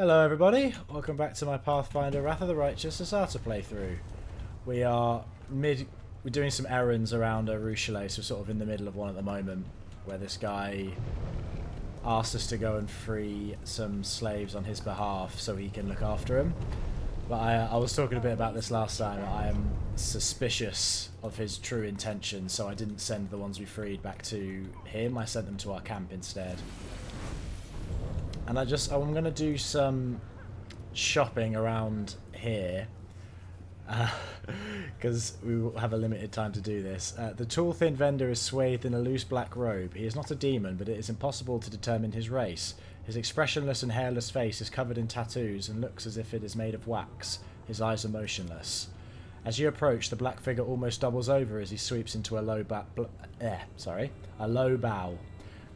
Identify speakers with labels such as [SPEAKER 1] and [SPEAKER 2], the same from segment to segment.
[SPEAKER 1] Hello everybody, welcome back to my Pathfinder Wrath of the Righteous Azata playthrough. We're doing some errands around Arueshalae, so we're sort of in the middle of one at the moment, where this guy asked us to go and free some slaves on his behalf so he can look after him. But I was talking a bit about this last time. I am suspicious of his true intentions, so I didn't send the ones we freed back to him, I sent them to our camp instead. And I'm going to do some shopping around here, because we will have a limited time to do this. The tall-thin vendor is swathed in a loose black robe. He is not a demon, but it is impossible to determine his race. His expressionless and hairless face is covered in tattoos and looks as if it is made of wax. His eyes are motionless. As you approach, the black figure almost doubles over as he sweeps into a low bow.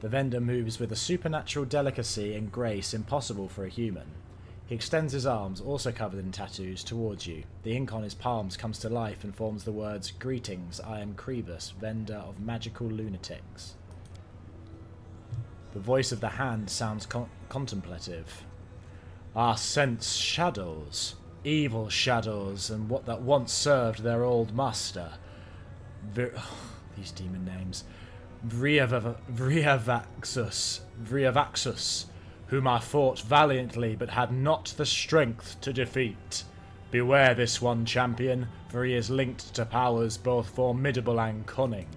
[SPEAKER 1] The vendor moves with a supernatural delicacy and grace impossible for a human. He extends his arms, also covered in tattoos, towards you. The ink on his palms comes to life and forms the words, "Greetings, I am Crebus, vendor of magical lunatics." The voice of the hand sounds contemplative. "I sense shadows, evil shadows, and what that once served their old master. These demon names. Vriavaxus, whom I fought valiantly but had not the strength to defeat. Beware this one, champion, for he is linked to powers both formidable and cunning."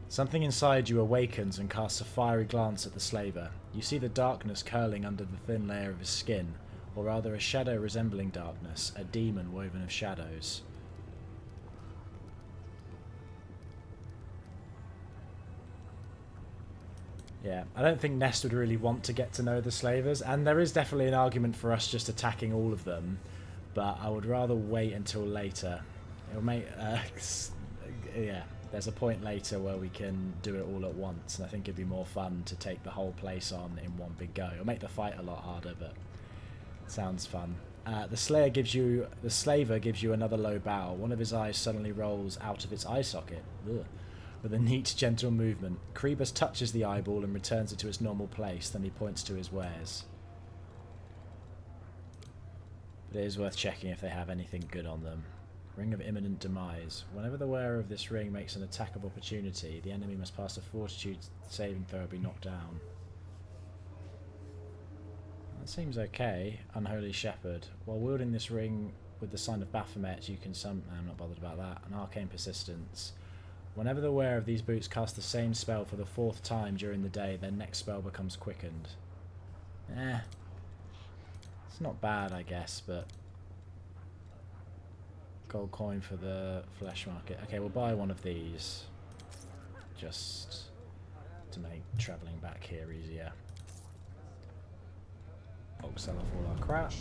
[SPEAKER 1] Something inside you awakens and casts a fiery glance at the slaver. You see the darkness curling under the thin layer of his skin, or rather a shadow resembling darkness, a demon woven of shadows. Yeah, I don't think Nest would really want to get to know the slavers, and there is definitely an argument for us just attacking all of them, but I would rather wait until later. It'll make, yeah, there's a point later where we can do it all at once, and I think it'd be more fun to take the whole place on in one big go. It'll make the fight a lot harder, but it sounds fun. The slaver gives you another low bow. One of his eyes suddenly rolls out of its eye socket. Ugh. With a neat, gentle movement, Crebus touches the eyeball and returns it to its normal place, then he points to his wares. But it is worth checking if they have anything good on them. Ring of Imminent Demise. Whenever the wearer of this ring makes an attack of opportunity, the enemy must pass a fortitude saving throw or be knocked down. That seems okay. Unholy Shepherd. While wielding this ring with the sign of Baphomet, you can I'm not bothered about that. An Arcane Persistence. Whenever the wearer of these boots casts the same spell for the 4th time during the day, their next spell becomes quickened. It's not bad, I guess, but... Gold coin for the flesh market. Okay, we'll buy one of these. Just to make travelling back here easier. Bulk sell off all our crap.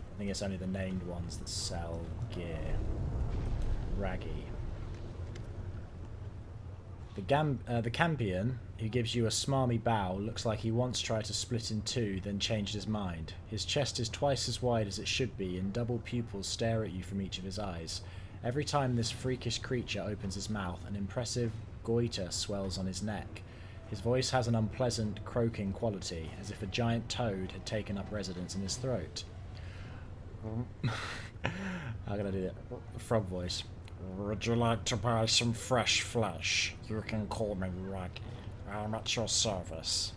[SPEAKER 1] I think it's only the named ones that sell gear. Raggy. The Campion, who gives you a smarmy bow, looks like he once tried to split in two, then changed his mind. His chest is twice as wide as it should be, and double pupils stare at you from each of his eyes. Every time this freakish creature opens his mouth, an impressive goiter swells on his neck. His voice has an unpleasant, croaking quality, as if a giant toad had taken up residence in his throat. I'm gonna do that. Frog voice. "Would you like to buy some fresh flesh? You can call me Raggy. I'm at your service."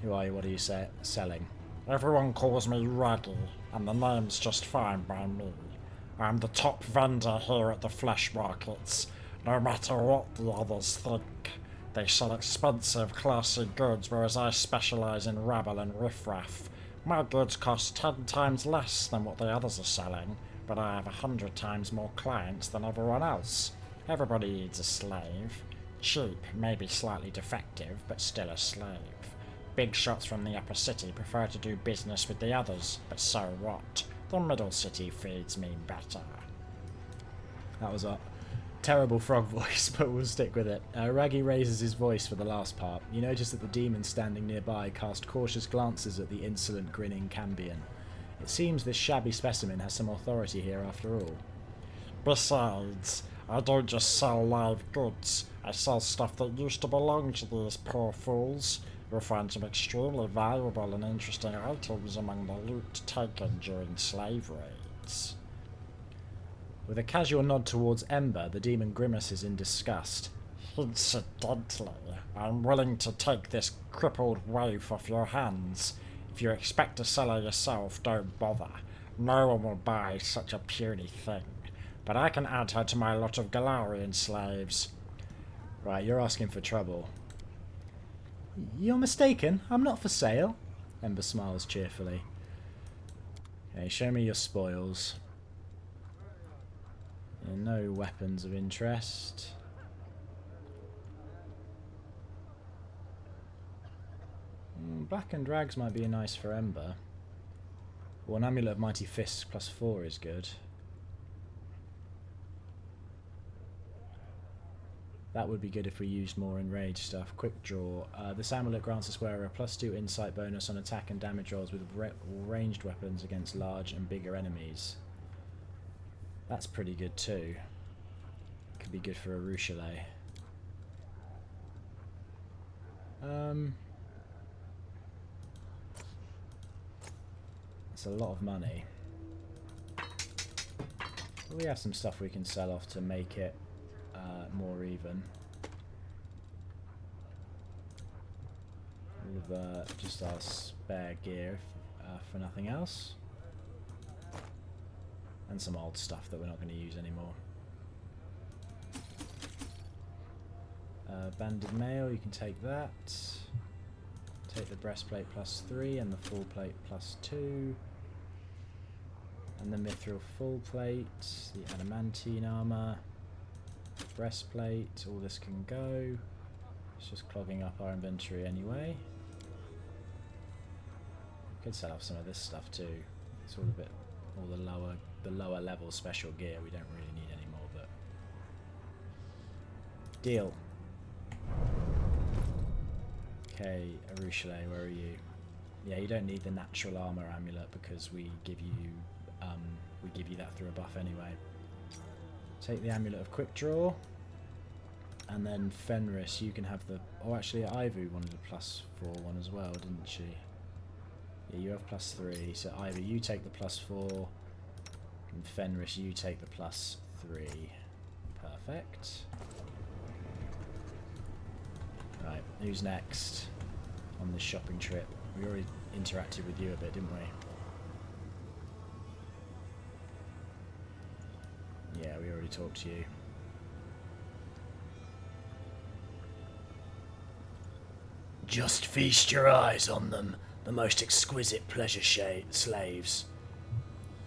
[SPEAKER 1] Who are you? What are you selling? "Everyone calls me Raggy, and the name's just fine by me. I'm the top vendor here at the flesh markets, no matter what the others think. They sell expensive, classy goods, whereas I specialise in rabble and riffraff. My goods cost 10 times less than what the others are selling, but I have 100 times more clients than everyone else. Everybody needs a slave. Cheap, maybe slightly defective, but still a slave. Big shots from the upper city prefer to do business with the others, but so what? The middle city feeds me better." That was a terrible frog voice, but we'll stick with it. Raggy raises his voice for the last part. You notice that the demons standing nearby cast cautious glances at the insolent, grinning Cambion. It seems this shabby specimen has some authority here after all. Besides, I don't just sell live goods. I sell stuff that used to belong to these poor fools. You'll find some extremely valuable and interesting items among the loot taken during slave raids. With a casual nod towards Ember, the demon grimaces in disgust. Incidentally, I'm willing to take this crippled waif off your hands. If you expect to sell her yourself, don't bother. No one will buy such a puny thing. But I can add her to my lot of Galarian slaves. Right, you're asking for trouble. You're mistaken. I'm not for sale. Ember smiles cheerfully. Okay, show me your spoils. No weapons of interest. Blackened rags might be nice for Ember. Well, an amulet of mighty fists +4 is good. That would be good if we used more enraged stuff. Quick draw. This amulet grants a wearer a +2 insight bonus on attack and damage rolls with ranged weapons against large and bigger enemies. That's pretty good too. Could be good for Arueshalae. That's a lot of money. We have some stuff we can sell off to make it more even. With just our spare gear for nothing else. And some old stuff that we're not going to use anymore. Banded mail, you can take that. Take the breastplate +3 and the full plate +2. And the mithril full plate, the adamantine armor, breastplate, all this can go. It's just clogging up our inventory anyway. Could sell off some of this stuff too. It's all a bit, all the lower level special gear we don't really need anymore, but deal. Okay, Arueshalae, where are you? Yeah, you don't need the natural armor amulet because we give you that through a buff anyway. Take the amulet of quick draw, and then Fenris, you can have the. Oh, actually, Ivy wanted a +4 one as well, didn't she? Yeah, you have +3. So Ivy, you take the +4, and Fenris, you take the +3. Perfect. Right, who's next on this shopping trip? We already interacted with you a bit, didn't we? Yeah, we already talked to you. Just feast your eyes on them, the most exquisite pleasure slaves.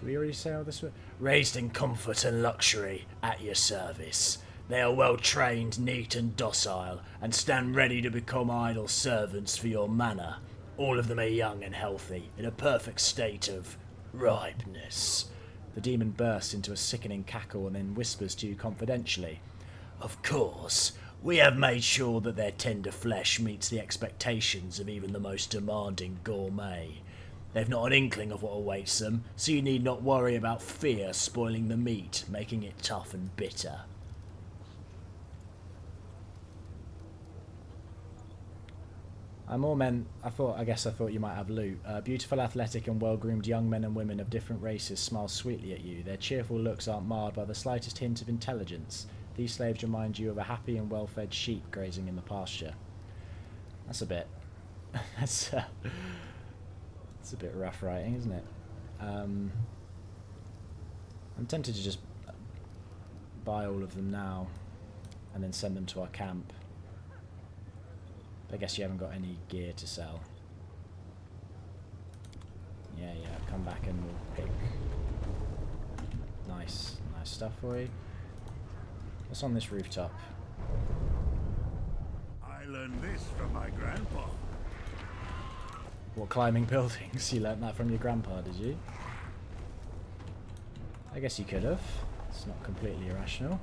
[SPEAKER 1] Did we already say all this? Raised in comfort and luxury, at your service. They are well trained, neat and docile, and stand ready to become idle servants for your manor. All of them are young and healthy, in a perfect state of ripeness. The demon bursts into a sickening cackle and then whispers to you confidentially. Of course, we have made sure that their tender flesh meets the expectations of even the most demanding gourmet. They've not an inkling of what awaits them, so you need not worry about fear spoiling the meat, making it tough and bitter. I guess I thought you might have loot. Beautiful, athletic and well-groomed young men and women of different races smile sweetly at you. Their cheerful looks aren't marred by the slightest hint of intelligence. These slaves remind you of a happy and well-fed sheep grazing in the pasture. That's a bit... that's a bit rough writing, isn't it? I'm tempted to just buy all of them now and then send them to our camp. I guess you haven't got any gear to sell. Yeah, come back and we'll pick nice stuff for you. What's on this rooftop?
[SPEAKER 2] I learned this from my grandpa.
[SPEAKER 1] What, climbing buildings? You learnt that from your grandpa, did you? I guess you could have. It's not completely irrational.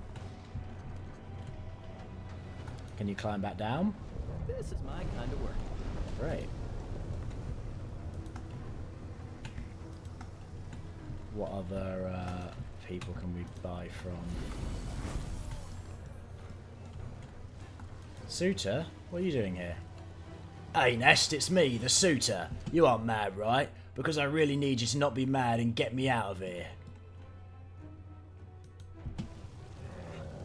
[SPEAKER 1] Can you climb back down?
[SPEAKER 3] This is my kind of work.
[SPEAKER 1] Great. What other people can we buy from? Suitor? What are you doing here? Hey Nest, it's me, the Suitor. You aren't mad, right? Because I really need you to not be mad and get me out of here.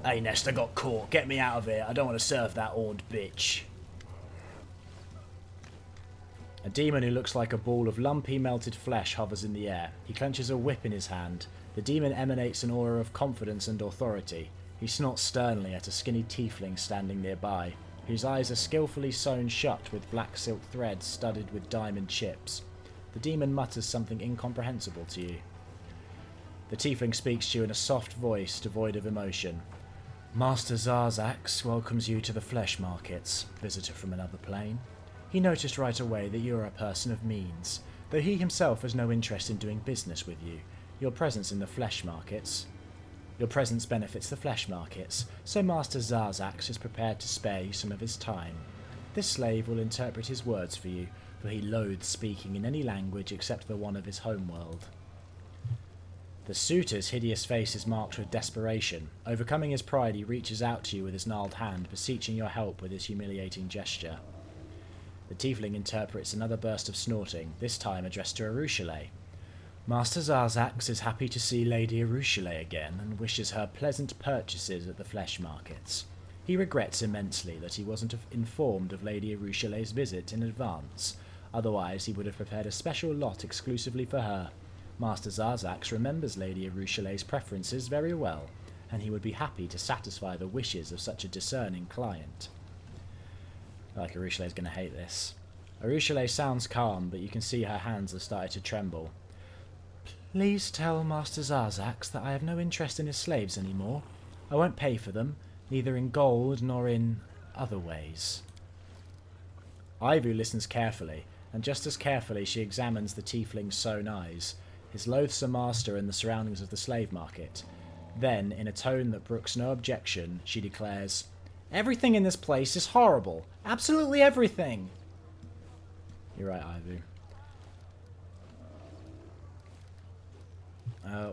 [SPEAKER 1] Hey Nest, I got caught. Get me out of here. I don't want to serve that horned bitch. A demon who looks like a ball of lumpy melted flesh hovers in the air. He clenches a whip in his hand. The demon emanates an aura of confidence and authority. He snorts sternly at a skinny tiefling standing nearby, whose eyes are skillfully sewn shut with black silk threads studded with diamond chips. The demon mutters something incomprehensible to you. The tiefling speaks to you in a soft voice devoid of emotion. Master Zarzax welcomes you to the flesh markets, visitor from another plane. He noticed right away that you are a person of means, though he himself has no interest in doing business with you. Your presence benefits the flesh markets, so Master Zarzax is prepared to spare you some of his time. This slave will interpret his words for you, for he loathes speaking in any language except the one of his homeworld. The Suitor's hideous face is marked with desperation. Overcoming his pride, he reaches out to you with his gnarled hand, beseeching your help with his humiliating gesture. The tiefling interprets another burst of snorting, this time addressed to Arueshalae. Master Zarzax is happy to see Lady Arueshalae again, and wishes her pleasant purchases at the flesh markets. He regrets immensely that he wasn't informed of Lady Arueshalae's visit in advance, otherwise he would have prepared a special lot exclusively for her. Master Zarzax remembers Lady Arueshalae's preferences very well, and he would be happy to satisfy the wishes of such a discerning client. I feel like Arueshalae's going to hate this. Arueshalae sounds calm, but you can see her hands have started to tremble. Please tell Master Zarzax that I have no interest in his slaves anymore. I won't pay for them, neither in gold nor in other ways. Ivu listens carefully, and just as carefully she examines the tiefling's sewn eyes, his loathsome master and the surroundings of the slave market. Then, in a tone that brooks no objection, she declares, Everything in this place is horrible. Absolutely everything. You're right, Ivu.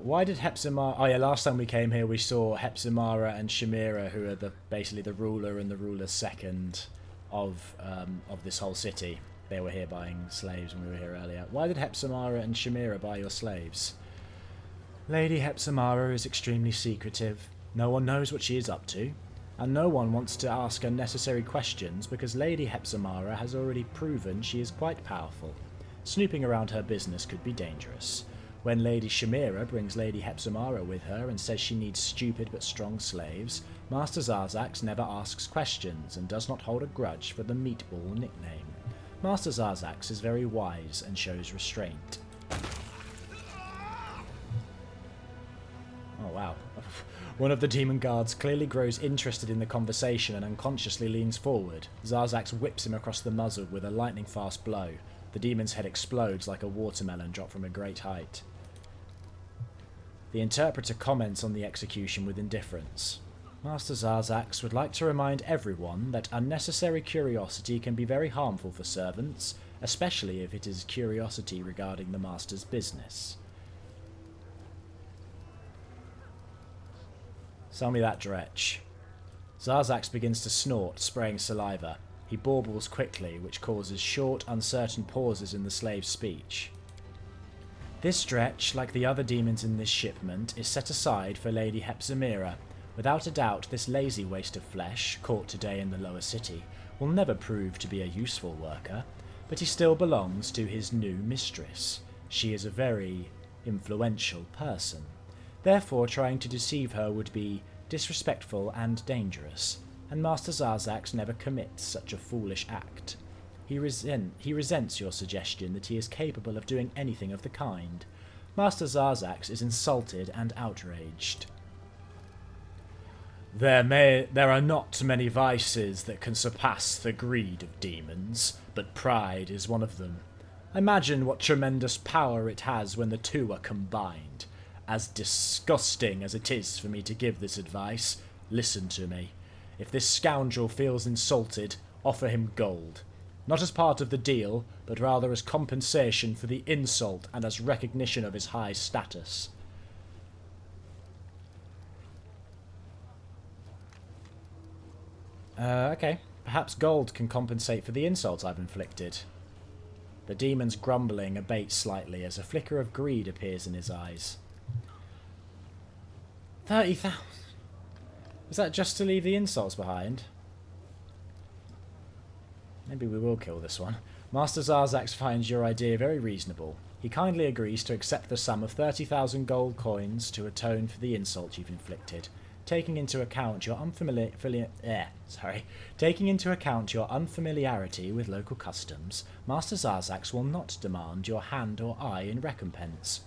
[SPEAKER 1] Why did Hepzibah... Oh yeah, last time we came here we saw Hepzibah and Shamira, who are basically the ruler and the ruler's second of this whole city. They were here buying slaves when we were here earlier. Why did Hepzibah and Shamira buy your slaves? Lady Hepzibah is extremely secretive. No one knows what she is up to, and no one wants to ask unnecessary questions because Lady Hepzibah has already proven she is quite powerful. Snooping around her business could be dangerous. When Lady Shamira brings Lady Hepzibah with her and says she needs stupid but strong slaves, Master Zarzax never asks questions and does not hold a grudge for the meatball nickname. Master Zarzax is very wise and shows restraint. Oh wow. One of the demon guards clearly grows interested in the conversation and unconsciously leans forward. Zarzax whips him across the muzzle with a lightning-fast blow. The demon's head explodes like a watermelon dropped from a great height. The interpreter comments on the execution with indifference. Master Zarzax would like to remind everyone that unnecessary curiosity can be very harmful for servants, especially if it is curiosity regarding the master's business. Sell me that dretch. Zarzax begins to snort, spraying saliva. He baubles quickly, which causes short, uncertain pauses in the slave's speech. This stretch, like the other demons in this shipment, is set aside for Lady Hepzibah. Without a doubt, this lazy waste of flesh, caught today in the lower city, will never prove to be a useful worker, but he still belongs to his new mistress. She is a very influential person. Therefore, trying to deceive her would be disrespectful and dangerous, and Master Zarzax never commits such a foolish act. He resents your suggestion that he is capable of doing anything of the kind. Master Zarzax is insulted and outraged. There are not many vices that can surpass the greed of demons, but pride is one of them. Imagine what tremendous power it has when the two are combined. As disgusting as it is for me to give this advice, listen to me. If this scoundrel feels insulted, offer him gold. Not as part of the deal, but rather as compensation for the insult and as recognition of his high status. Okay. Perhaps gold can compensate for the insult I've inflicted. The demon's grumbling abates slightly as a flicker of greed appears in his eyes. 30,000. Was that just to leave the insults behind? Maybe we will kill this one. Master Zarzax finds your idea very reasonable. He kindly agrees to accept the sum of 30,000 gold coins to atone for the insult you've inflicted. Taking into account your unfamiliarity with local customs, Master Zarzax will not demand your hand or eye in recompense.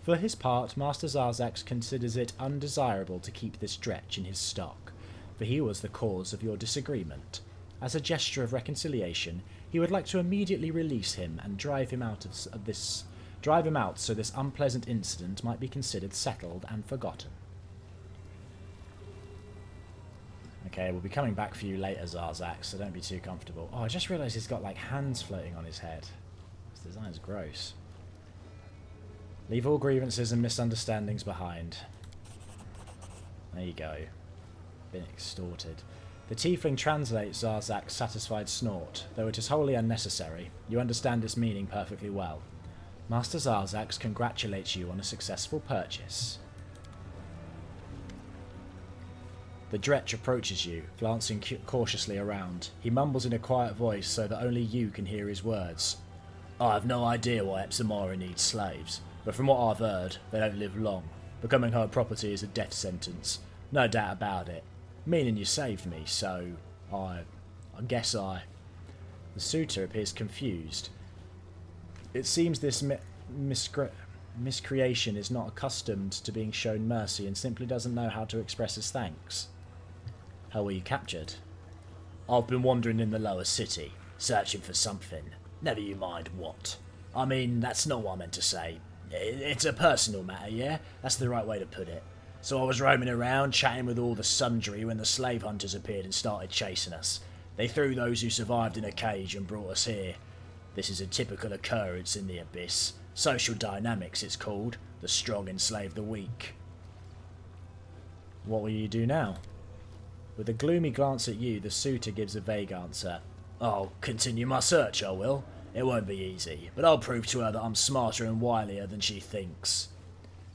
[SPEAKER 1] For his part, Master Zarzax considers it undesirable to keep this dretch in his stock, for he was the cause of your disagreement. As a gesture of reconciliation, he would like to immediately release him and drive him out so this unpleasant incident might be considered settled and forgotten. Okay, we'll be coming back for you later, Zarzax, so don't be too comfortable. Oh, I just realised he's got, like, hands floating on his head. This design's gross. Leave all grievances and misunderstandings behind. There you go. Been extorted. The tiefling translates Zarzax's satisfied snort, though it is wholly unnecessary. You understand its meaning perfectly well. Master Zarzax congratulates you on a successful purchase. The dretch approaches you, glancing cautiously around. He mumbles in a quiet voice so that only you can hear his words. I have no idea why Epsamara needs slaves, but from what I've heard, they don't live long. Becoming her property is a death sentence. No doubt about it. Meaning you saved me, so I guess I... The suitor appears confused. It seems this miscreation is not accustomed to being shown mercy and simply doesn't know how to express his thanks. How were you captured? I've been wandering in the lower city, searching for something. Never you mind what. I mean, that's not what I meant to say. It's a personal matter, yeah? That's the right way to put it. So I was roaming around, chatting with all the sundry when the slave hunters appeared and started chasing us. They threw those who survived in a cage and brought us here. This is a typical occurrence in the Abyss. Social dynamics, it's called. The strong enslave the weak. What will you do now? With a gloomy glance at you, the suitor gives a vague answer. I'll continue my search, I will. It won't be easy, but I'll prove to her that I'm smarter and wilier than she thinks.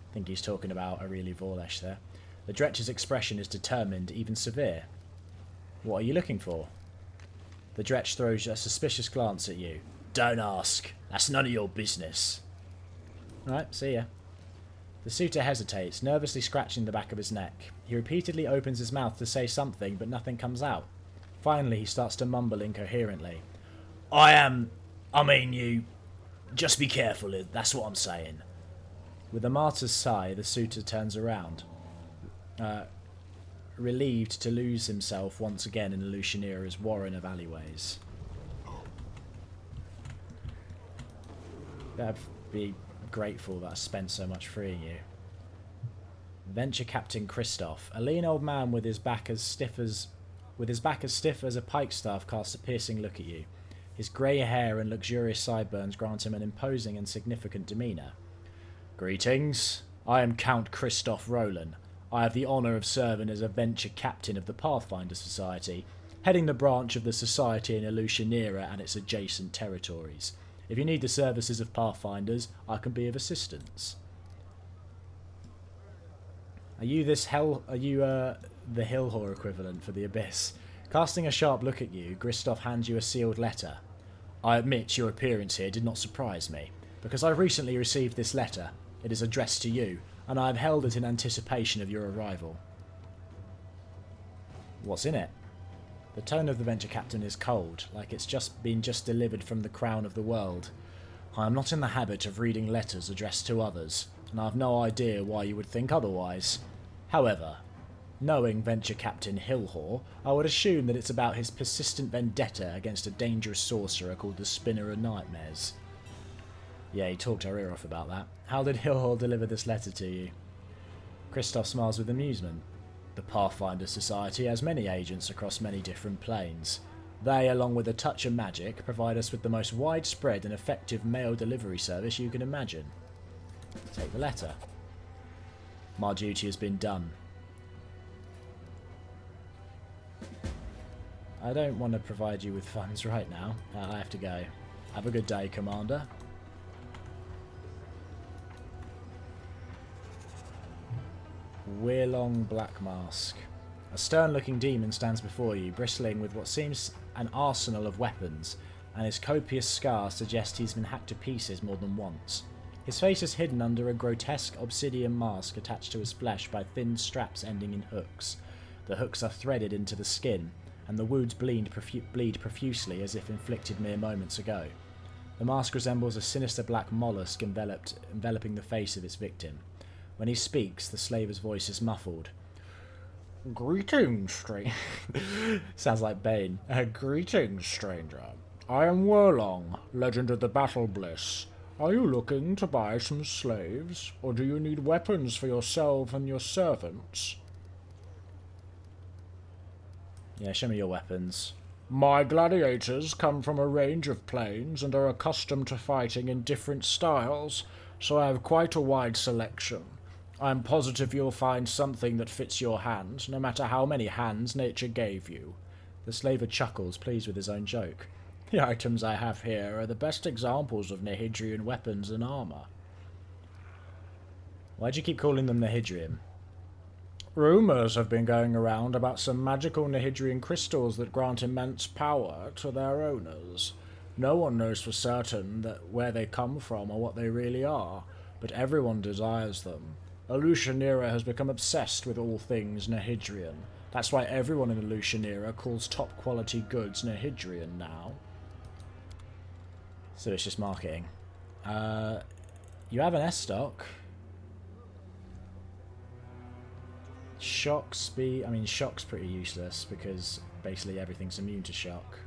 [SPEAKER 1] I think he's talking about Arueshalae Vorlesh there. The dretch's expression is determined, even severe. What are you looking for? The dretch throws a suspicious glance at you. Don't ask. That's none of your business. Right, see ya. The suitor hesitates, nervously scratching the back of his neck. He repeatedly opens his mouth to say something, but nothing comes out. Finally, he starts to mumble incoherently. You... Just be careful, that's what I'm saying. With a martyr's sigh, the suitor turns around, relieved to lose himself once again in Arueshalae's warren of alleyways. I'd be grateful that I spent so much freeing you. Venture Captain Christoph, a lean old man with his back as stiff as a pikestaff, casts a piercing look at you. His grey hair and luxurious sideburns grant him an imposing and significant demeanour. Greetings. I am Count Christoph Roland. I have the honour of serving as a venture captain of the Pathfinder Society, heading the branch of the society in Arueshalae and its adjacent territories. If you need the services of Pathfinders, I can be of assistance. Are you the Hillhor equivalent for the Abyss? Casting a sharp look at you, Christoph hands you a sealed letter. I admit your appearance here did not surprise me, because I recently received this letter. It is addressed to you, and I have held it in anticipation of your arrival. What's in it? The tone of the venture captain is cold, like it's been delivered from the crown of the world. I am not in the habit of reading letters addressed to others, and I have no idea why you would think otherwise. However, knowing venture captain Hillhor, I would assume that it's about his persistent vendetta against a dangerous sorcerer called the Spinner of Nightmares. Yeah, he talked our ear off about that. How did Hillhor deliver this letter to you? Christoph smiles with amusement. The Pathfinder Society has many agents across many different planes. They, along with a touch of magic, provide us with the most widespread and effective mail delivery service you can imagine. Take the letter. My duty has been done. I don't want to provide you with funds right now. I have to go. Have a good day, Commander. Weirlong Black Mask. A stern-looking demon stands before you, bristling with what seems an arsenal of weapons, and his copious scars suggest he's been hacked to pieces more than once. His face is hidden under a grotesque obsidian mask attached to his flesh by thin straps ending in hooks. The hooks are threaded into the skin, and the wounds bleed profusely as if inflicted mere moments ago. The mask resembles a sinister black mollusk enveloping the face of its victim. When he speaks, the slaver's voice is muffled. Greetings, stranger. Sounds like Bane. Greetings, stranger. I am Weirlong, legend of the Battle Bliss. Are you looking to buy some slaves, or do you need weapons for yourself and your servants? Yeah, show me your weapons. My gladiators come from a range of planes and are accustomed to fighting in different styles, so I have quite a wide selection. I'm positive you'll find something that fits your hand, no matter how many hands nature gave you. The slaver chuckles, pleased with his own joke. The items I have here are the best examples of Nehidrian weapons and armour. Why'd you keep calling them Nehidrian? Rumours have been going around about some magical Nehidrian crystals that grant immense power to their owners. No one knows for certain where they come from or what they really are, but everyone desires them. Arueshalae has become obsessed with all things Nehidrian. That's why everyone in Arueshalae calls top-quality goods Nehidrian now. So it's just marketing. You have an S-stock. Shock speed. I mean, shock's pretty useless because basically everything's immune to shock.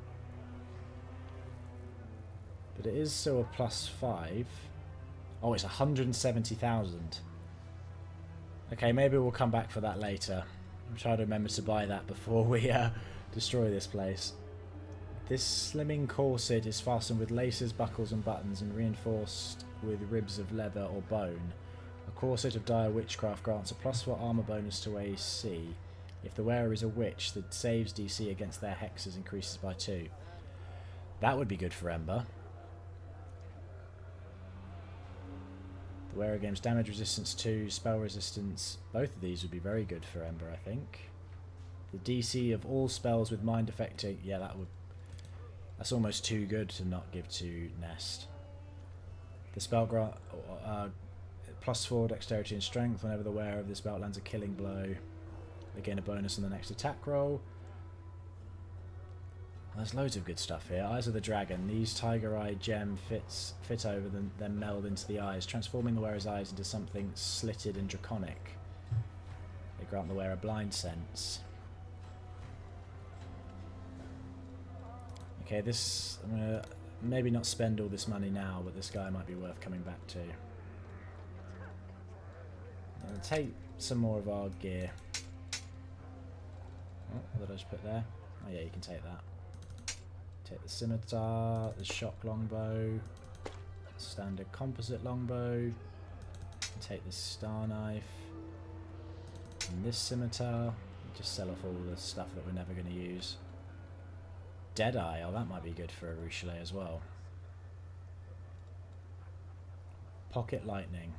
[SPEAKER 1] But it is still a +5. Oh, it's 170,000. Okay, maybe we'll come back for that later. I'm trying to remember to buy that before we destroy this place. This slimming corset is fastened with laces, buckles and buttons and reinforced with ribs of leather or bone. A corset of dire witchcraft grants a +4 armor bonus to AC. If the wearer is a witch, the saves DC against their hexes increases by 2. That would be good for Ember. The wearer gains damage resistance 2, spell resistance. Both of these would be very good for Ember, I think. The DC of all spells with mind affecting. Yeah, that's almost too good to not give to Nest. The spell grant +4 dexterity and strength. Whenever the wearer of this belt lands a killing blow, they gain a bonus on the next attack roll. There's loads of good stuff here. Eyes of the Dragon. These tiger-eye gem fit over them, then meld into the eyes, transforming the wearer's eyes into something slitted and draconic. They grant the wearer blind sense. Okay, this... I'm gonna maybe not spend all this money now, but this guy might be worth coming back to. I'll take some more of our gear. Oh, what did I just put there? Oh yeah, you can take that. Take the scimitar, the shock longbow, standard composite longbow, take the star knife, and this scimitar. Just sell off all the stuff that we're never going to use. Deadeye, oh that might be good for Arueshalae as well. Pocket lightning,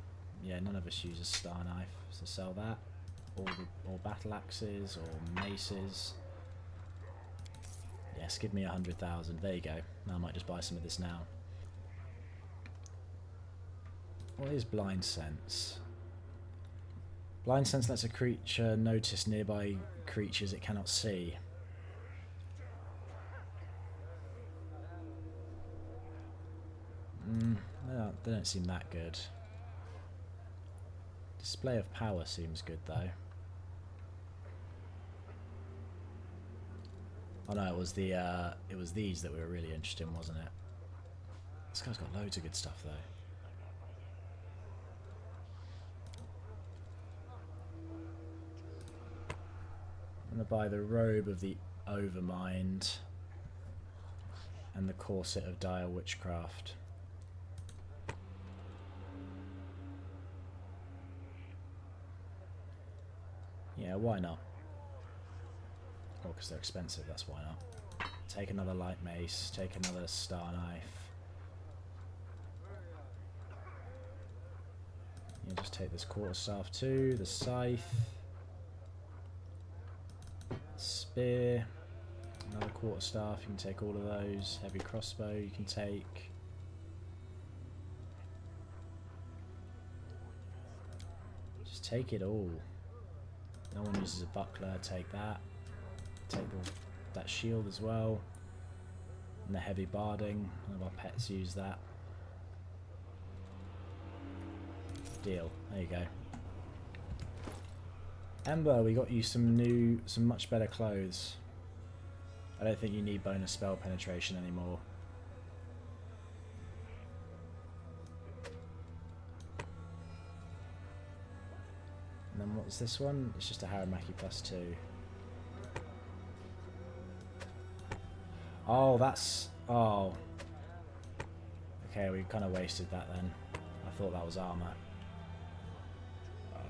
[SPEAKER 1] yeah, none of us uses star knife, so sell that. Or battle axes or maces. Yes, give me 100,000. There you go. I might just buy some of this now. What is blind sense? Blind sense lets a creature notice nearby creatures it cannot see. They don't seem that good. Display of power seems good though. Oh no, it was these that we were really interested in, wasn't it? This guy's got loads of good stuff though. I'm gonna buy the robe of the Overmind and the corset of dire witchcraft. Yeah, why not? Oh, because they're expensive, that's why not. Take another light mace. Take another star knife. You just take this quarterstaff too. The scythe. Spear. Another quarterstaff. You can take all of those. Heavy crossbow you can take. Just take it all. No one uses a buckler. Take that. Take that shield as well. And the heavy barding. One of our pets use that. Deal. There you go. Ember, we got you some much better clothes. I don't think you need bonus spell penetration anymore. And then what's this one? It's just a Haramaki +2. Oh, that's... Oh. Okay, we kind of wasted that then. I thought that was armor.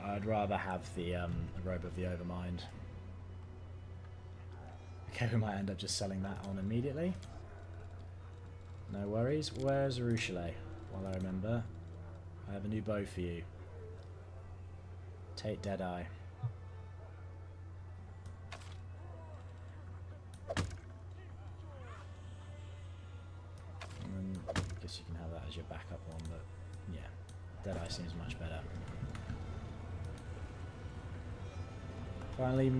[SPEAKER 1] I'd rather have the Robe of the Overmind. Okay, we might end up just selling that on immediately. No worries. Where's Arueshalae? While I remember. I have a new bow for you. Take Deadeye. And then I guess you can have that as your backup one, but yeah. Deadeye seems much better. Finally,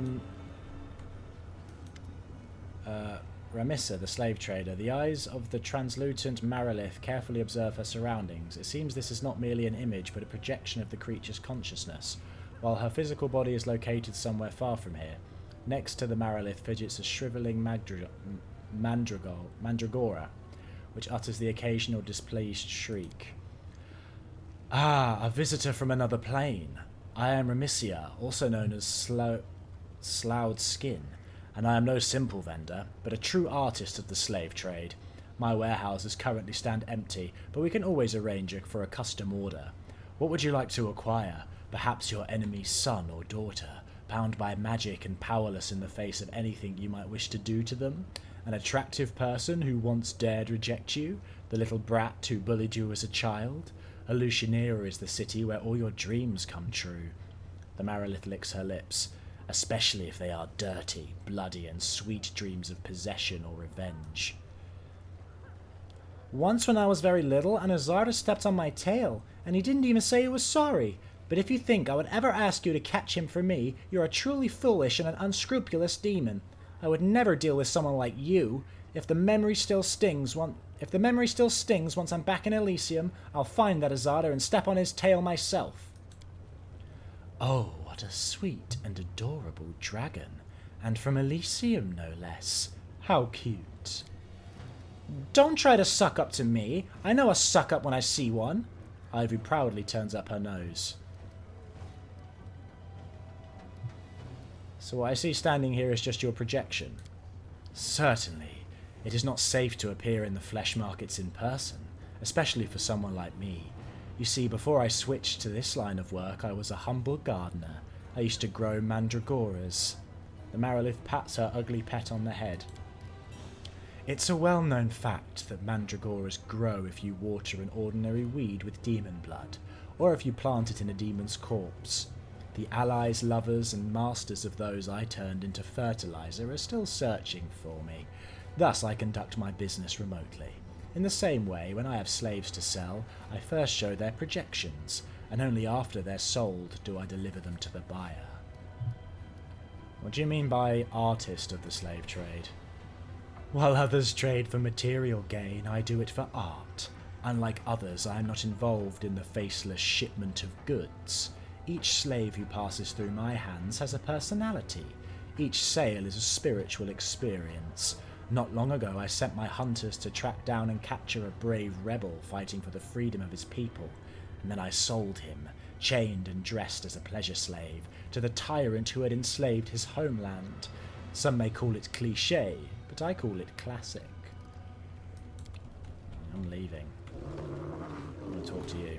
[SPEAKER 1] Ramissa, the slave trader. The eyes of the translucent Marilith carefully observe her surroundings. It seems this is not merely an image, but a projection of the creature's consciousness. While her physical body is located somewhere far from here, next to the Marilith fidgets a shriveling mandragora, which utters the occasional displeased shriek. Ah, a visitor from another plane. I am Ramissa, also known as Sloughed Skin, and I am no simple vendor, but a true artist of the slave trade. My warehouses currently stand empty, but we can always arrange for a custom order. What would you like to acquire? Perhaps your enemy's son or daughter, bound by magic and powerless in the face of anything you might wish to do to them? An attractive person who once dared reject you? The little brat who bullied you as a child? Arueshalae is the city where all your dreams come true. The Marilith licks her lips, especially if they are dirty, bloody, and sweet dreams of possession or revenge. Once when I was very little, an Azata stepped on my tail, and he didn't even say he was sorry. But if you think I would ever ask you to catch him for me, you're a truly foolish and an unscrupulous demon. I would never deal with someone like you. If the memory still stings once I'm back in Elysium, I'll find that Azata and step on his tail myself. Oh, what a sweet and adorable dragon. And from Elysium, no less. How cute. Don't try to suck up to me. I know a suck up when I see one. Ivy proudly turns up her nose. So what I see standing here is just your projection. Certainly. It is not safe to appear in the flesh markets in person, especially for someone like me. You see, before I switched to this line of work, I was a humble gardener. I used to grow mandragoras. The Marilith pats her ugly pet on the head. It's a well-known fact that mandragoras grow if you water an ordinary weed with demon blood, or if you plant it in a demon's corpse. The allies, lovers, and masters of those I turned into fertilizer are still searching for me. Thus I conduct my business remotely. In the same way, when I have slaves to sell, I first show their projections, and only after they're sold do I deliver them to the buyer. What do you mean by artist of the slave trade? While others trade for material gain, I do it for art. Unlike others, I am not involved in the faceless shipment of goods. Each slave who passes through my hands has a personality. Each sale is a spiritual experience. Not long ago, I sent my hunters to track down and capture a brave rebel fighting for the freedom of his people, and then I sold him, chained and dressed as a pleasure slave, to the tyrant who had enslaved his homeland. Some may call it cliché, but I call it classic. I'm leaving. I want to talk to you.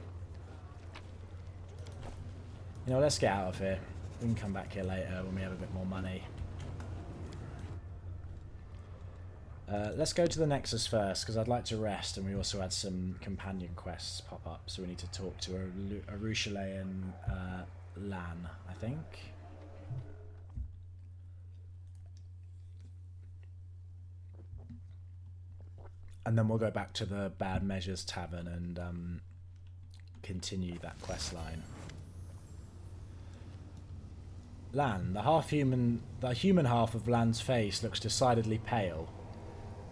[SPEAKER 1] You know, let's get out of here. We can come back here later when we have a bit more money. Let's go to the Nexus first, because I'd like to rest, and we also had some companion quests pop up, so we need to talk to Arueshalae and Lan, I think. And then we'll go back to the Bad Measures Tavern and continue that quest line. Lan, the human half of Lan's face looks decidedly pale.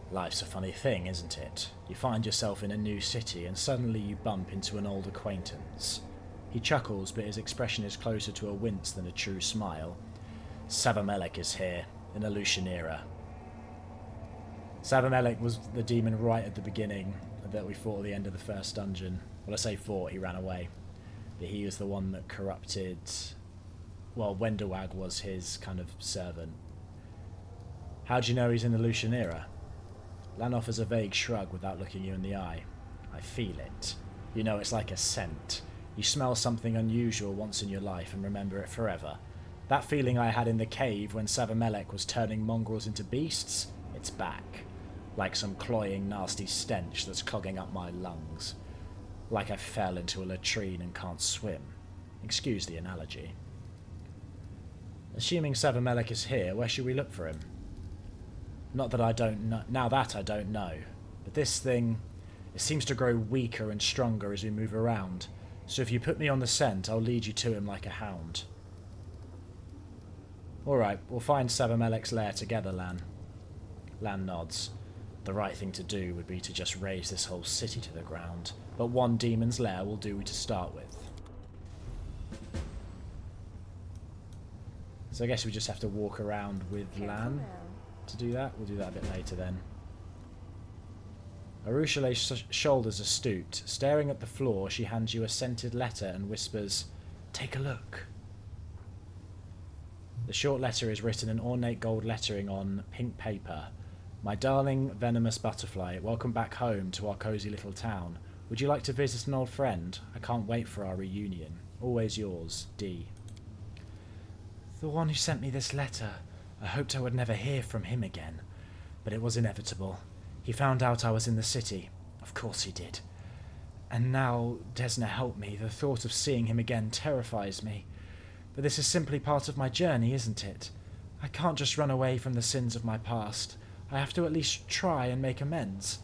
[SPEAKER 1] Life's a funny thing, isn't it? You find yourself in a new city and suddenly you bump into an old acquaintance. He chuckles, but his expression is closer to a wince than a true smile. Savamelek is here, in Arueshalae. Savamelek was the demon right at the beginning that we fought at the end of the first dungeon. Well, I say fought, he ran away. But he was the one that corrupted... Well, Wendawag was his kind of servant. How do you know he's in Arueshalae? Lan offers a vague shrug without looking you in the eye. I feel it. You know, it's like a scent. You smell something unusual once in your life and remember it forever. That feeling I had in the cave when Savamelek was turning mongrels into beasts, it's back. Like some cloying, nasty stench that's clogging up my lungs. Like I fell into a latrine and can't swim. Excuse the analogy. Assuming Savamelek is here, where should we look for him? Not that I don't know. Now that I don't know. But this thing, it seems to grow weaker and stronger as we move around. So if you put me on the scent, I'll lead you to him like a hound. Alright, we'll find Savamelek's lair together, Lan. Lan nods. The right thing to do would be to just raze this whole city to the ground. But one demon's lair will do to start with. So I guess we just have to walk around with Lan to do that. We'll do that a bit later then. Arueshalae's shoulders are stooped. Staring at the floor, she hands you a scented letter and whispers, "Take a look." The short letter is written in ornate gold lettering on pink paper. My darling venomous butterfly, welcome back home to our cosy little town. Would you like to visit an old friend? I can't wait for our reunion. Always yours, D. The one who sent me this letter. I hoped I would never hear from him again, but it was inevitable. He found out I was in the city. Of course he did. And now, Desna help me, the thought of seeing him again terrifies me. But this is simply part of my journey, isn't it? I can't just run away from the sins of my past. I have to at least try and make amends.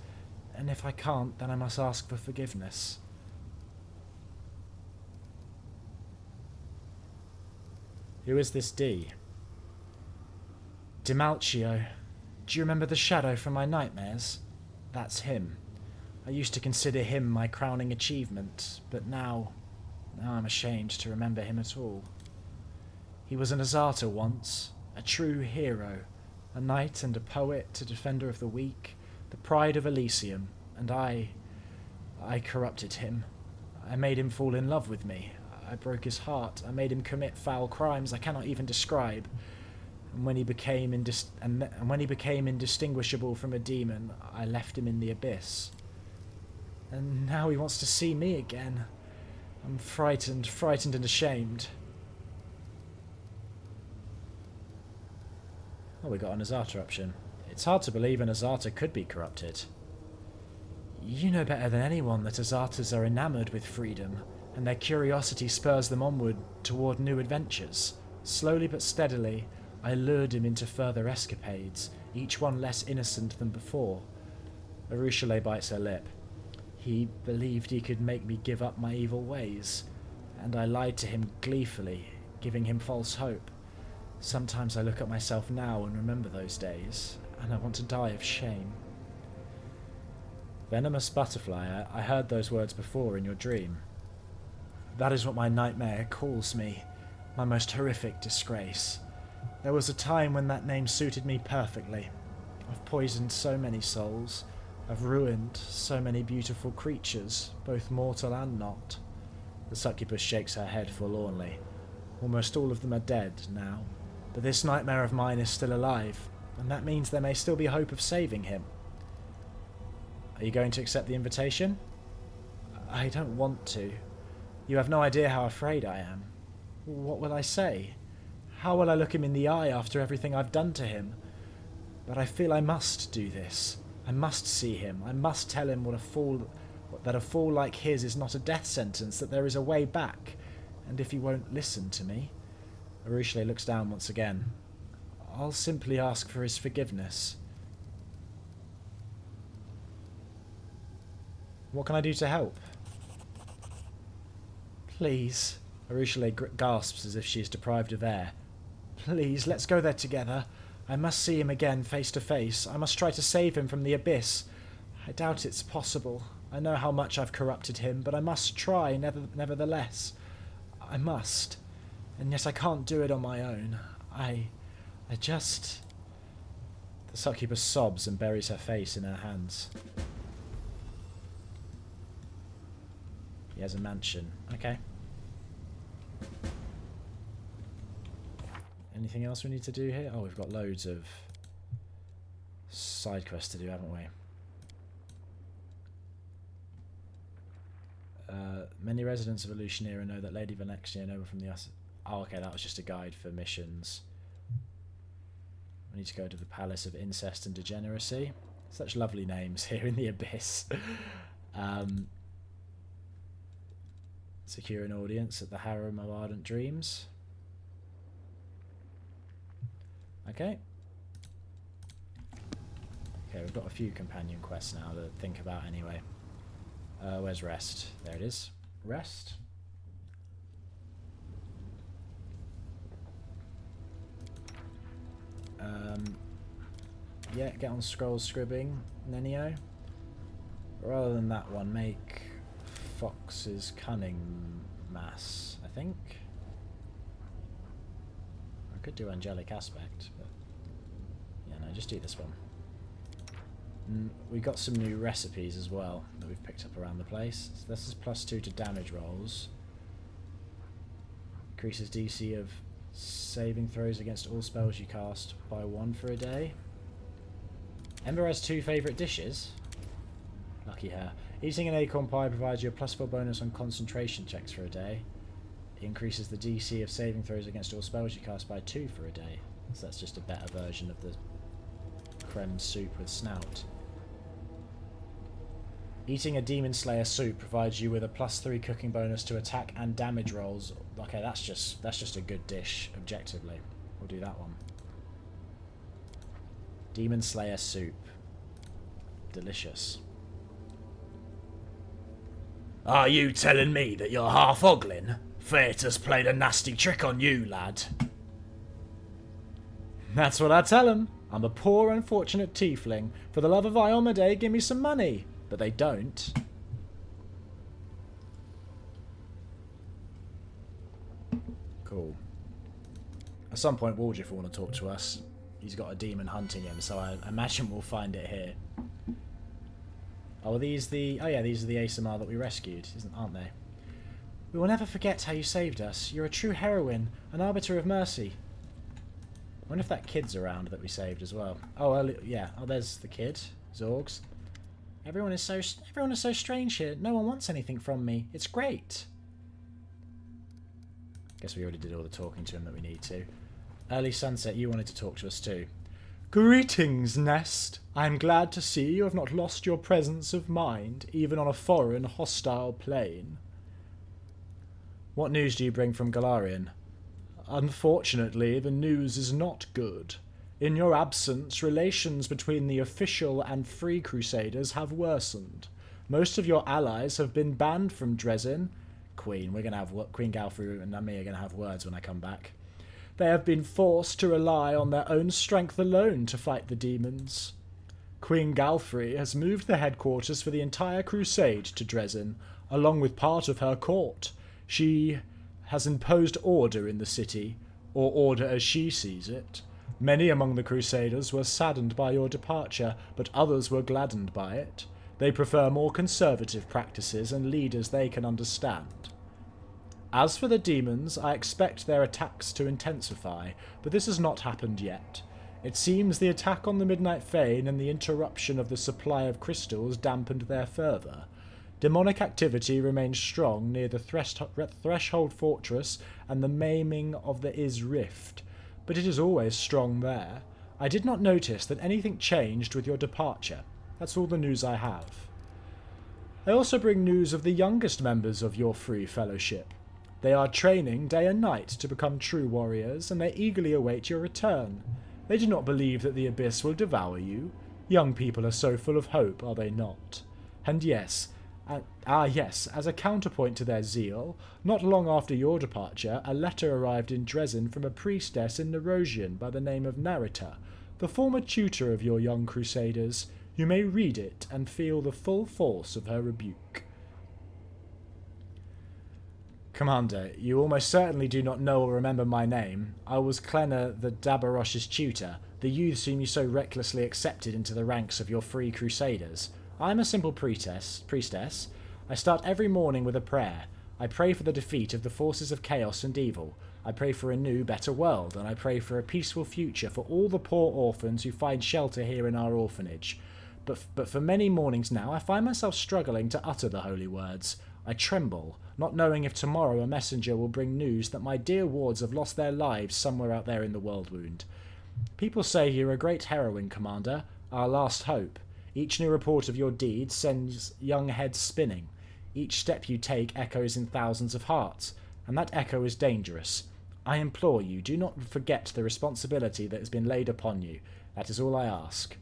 [SPEAKER 1] And if I can't, then I must ask for forgiveness. Who is this D? Dimalchio. Do you remember the shadow from my nightmares? That's him. I used to consider him my crowning achievement, but now I'm ashamed to remember him at all. He was an Azata once, a true hero, a knight and a poet, a defender of the weak, the pride of Elysium, and I corrupted him. I made him fall in love with me. I broke his heart. I made him commit foul crimes I cannot even describe. And when he became indistinguishable from a demon, I left him in the abyss. And now he wants to see me again. I'm frightened and ashamed. Oh, we got an Azata option. It's hard to believe an Azata could be corrupted. You know better than anyone that Azatas are enamoured with freedom, and their curiosity spurs them onward toward new adventures. Slowly but steadily, I lured him into further escapades, each one less innocent than before. Arueshalae bites her lip. He believed he could make me give up my evil ways, and I lied to him gleefully, giving him false hope. Sometimes I look at myself now and remember those days, and I want to die of shame. Venomous butterfly, I heard those words before in your dream. That is what my nightmare calls me, my most horrific disgrace. There was a time when that name suited me perfectly. I've poisoned so many souls. I've ruined so many beautiful creatures, both mortal and not. The succubus shakes her head forlornly. Almost all of them are dead now, but this nightmare of mine is still alive, and that means there may still be hope of saving him. Are you going to accept the invitation? I don't want to. You have no idea how afraid I am. What will I say? How will I look him in the eye after everything I've done to him? But I feel I must do this. I must see him. I must tell him that a fall like his is not a death sentence, that there is a way back. And if he won't listen to me... Arueshalae looks down once again. I'll simply ask for his forgiveness. What can I do to help? Please. Arueshalae gasps as if she is deprived of air. Please, let's go there together. I must see him again, face to face. I must try to save him from the abyss. I doubt it's possible. I know how much I've corrupted him, but I must try, nevertheless. I must. And yet I can't do it on my own. I just... The succubus sobs and buries her face in her hands. He has a mansion. Okay. Anything else we need to do here? Oh, we've got loads of side quests to do, haven't we? Many residents of Arueshalae know that Lady Vanexia, noble from the Oh, okay, that was just a guide for missions. We need to go to the Palace of Incest and Degeneracy. Such lovely names here in the Abyss. Secure an audience at the Harem of Ardent Dreams. Okay. Okay, we've got a few companion quests now to think about anyway. Where's rest? There it is. Rest. Yeah, get on scroll scribbing, Nenio. Rather than that one, make Fox's Cunning Mass, I think. I could do Angelic Aspect, but yeah, no, just do this one. We got some new recipes as well that we've picked up around the place. So this is +2 to damage rolls. Increases DC of saving throws against all spells you cast by 1 for a day. Ember has 2 favourite dishes. Lucky her. Eating an acorn pie provides you a +4 bonus on concentration checks for a day. It increases the DC of saving throws against all spells you cast by 2 for a day. So that's just a better version of the creme soup with snout. Eating a Demon Slayer soup provides you with a +3 cooking bonus to attack and damage rolls. Okay, that's just a good dish, objectively. We'll do that one. Demon Slayer soup. Delicious. Are you telling me that you're half oglin? Fate has played a nasty trick on you, lad. That's what I tell 'em. I'm a poor, unfortunate tiefling. For the love of Iomedae, give me some money. But they don't. Cool. At some point, Waldriff will want to talk to us. He's got a demon hunting him, so I imagine we'll find it here. Oh, are these the... Oh yeah, these are the assimar that we rescued, aren't they? We will never forget how you saved us. You're a true heroine, an arbiter of mercy. I wonder if that kid's around that we saved as well. Oh, yeah. Oh, there's the kid. Zorgs. Everyone is so strange here. No one wants anything from me. It's great. Guess we already did all the talking to him that we need to. Early sunset, you wanted to talk to us too. Greetings, Nest. I am glad to see you have not lost your presence of mind, even on a foreign, hostile plane. What news do you bring from Galarian? Unfortunately, the news is not good. In your absence, relations between the official and free crusaders have worsened. Most of your allies have been banned from Dresden. Queen Galfrey and me are going to have words when I come back. They have been forced to rely on their own strength alone to fight the demons. Queen Galfrey has moved the headquarters for the entire crusade to Dresden, along with part of her court. She has imposed order in the city, or order as she sees it. Many among the Crusaders were saddened by your departure, but others were gladdened by it. They prefer more conservative practices and leaders they can understand. As for the demons, I expect their attacks to intensify, but this has not happened yet. It seems the attack on the Midnight Fane and the interruption of the supply of crystals dampened their fervour. Demonic activity remains strong near the Threshold Fortress and the maiming of the Is Rift, but it is always strong there. I did not notice that anything changed with your departure. That's all the news I have. I also bring news of the youngest members of your free fellowship. They are training day and night to become true warriors, and they eagerly await your return. They do not believe that the abyss will devour you. Young people are so full of hope, are they not? And yes, as a counterpoint to their zeal, not long after your departure, a letter arrived in Dresden from a priestess in Nerosian by the name of Narita, the former tutor of your young crusaders. You may read it and feel the full force of her rebuke. Commander, you almost certainly do not know or remember my name. I was Klenna the Dabarosh's tutor, the youths whom you so recklessly accepted into the ranks of your free crusaders. I am a simple priestess. I start every morning with a prayer. I pray for the defeat of the forces of chaos and evil. I pray for a new, better world, and I pray for a peaceful future for all the poor orphans who find shelter here in our orphanage. But for many mornings now, I find myself struggling to utter the holy words. I tremble, not knowing if tomorrow a messenger will bring news that my dear wards have lost their lives somewhere out there in the world wound. People say you're a great heroine, Commander, our last hope. Each new report of your deeds sends young heads spinning. Each step you take echoes in thousands of hearts, and that echo is dangerous. I implore you, do not forget the responsibility that has been laid upon you. That is all I ask.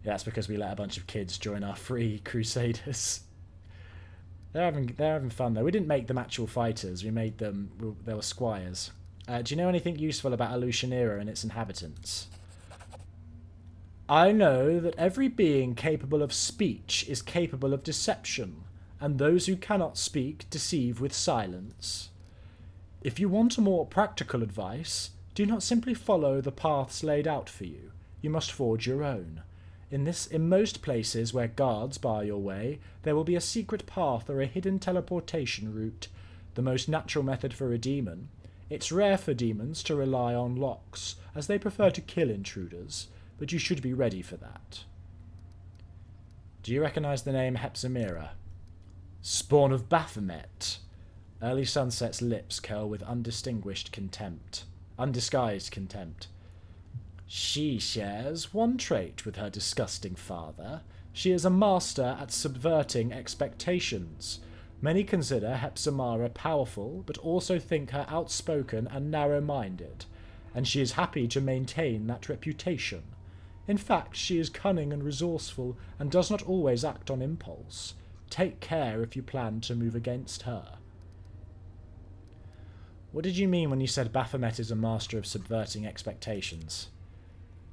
[SPEAKER 1] Yeah, that's because we let a bunch of kids join our free crusaders. They're having fun though. We didn't make them actual fighters. We made them. They were squires. Do you know anything useful about Arueshalae and its inhabitants? I know that every being capable of speech is capable of deception, and those who cannot speak deceive with silence. If you want a more practical advice, do not simply follow the paths laid out for you. You must forge your own. In most places where guards bar your way, there will be a secret path or a hidden teleportation route, the most natural method for a demon. It's rare for demons to rely on locks, as they prefer to kill intruders, but you should be ready for that. Do you recognize the name Hepzimira? Spawn of Baphomet. Early Sunset's lips curl with undisguised contempt. She shares one trait with her disgusting father. She is a master at subverting expectations. Many consider Hepzimira powerful, but also think her outspoken and narrow-minded, and she is happy to maintain that reputation. In fact, she is cunning and resourceful, and does not always act on impulse. Take care if you plan to move against her. What did you mean when you said Baphomet is a master of subverting expectations?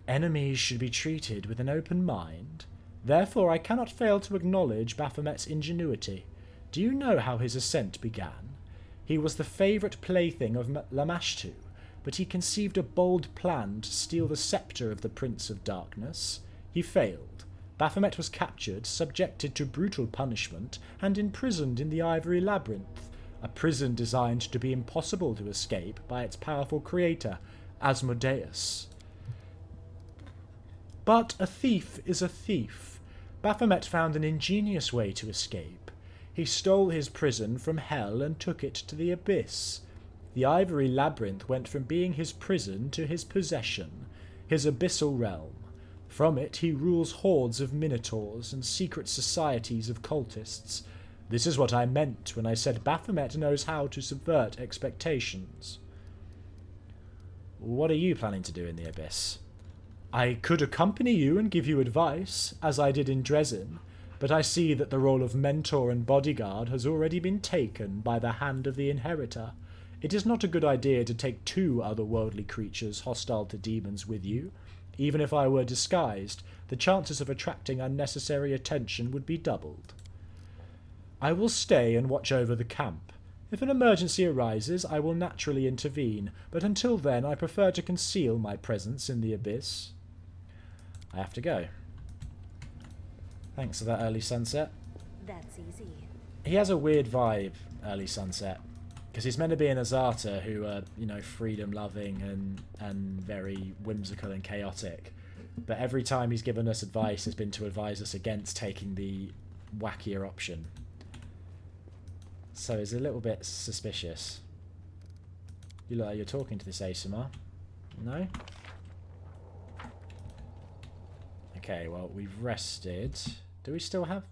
[SPEAKER 1] Enemies should be treated with an open mind. Therefore, I cannot fail to acknowledge Baphomet's ingenuity. Do you know how his ascent began? He was the favourite plaything of Lamashtu, but he conceived a bold plan to steal the sceptre of the Prince of Darkness. He failed. Baphomet was captured, subjected to brutal punishment, and imprisoned in the Ivory Labyrinth, a prison designed to be impossible to escape by its powerful creator, Asmodeus. But a thief is a thief. Baphomet found an ingenious way to escape. He stole his prison from hell and took it to the abyss. The Ivory Labyrinth went from being his prison to his possession, his abyssal realm. From it he rules hordes of minotaurs and secret societies of cultists. This is what I meant when I said Baphomet knows how to subvert expectations. What are you planning to do in the abyss? I could accompany you and give you advice, as I did in Dresden, but I see that the role of mentor and bodyguard has already been taken by the hand of the inheritor. It is not a good idea to take two otherworldly creatures hostile to demons with you. Even if I were disguised, the chances of attracting unnecessary attention would be doubled. I will stay and watch over the camp. If an emergency arises, I will naturally intervene, but until then I prefer to conceal my presence in the abyss. I have to go. Thanks for that, Early Sunset.
[SPEAKER 4] That's easy.
[SPEAKER 1] He has a weird vibe, Early Sunset, because he's meant to be an Azata who are, freedom-loving and very whimsical and chaotic. But every time he's given us advice, it's been to advise us against taking the wackier option. So it's a little bit suspicious. You look like you're talking to this assimar. No? Okay, well, we've rested. Do we still have...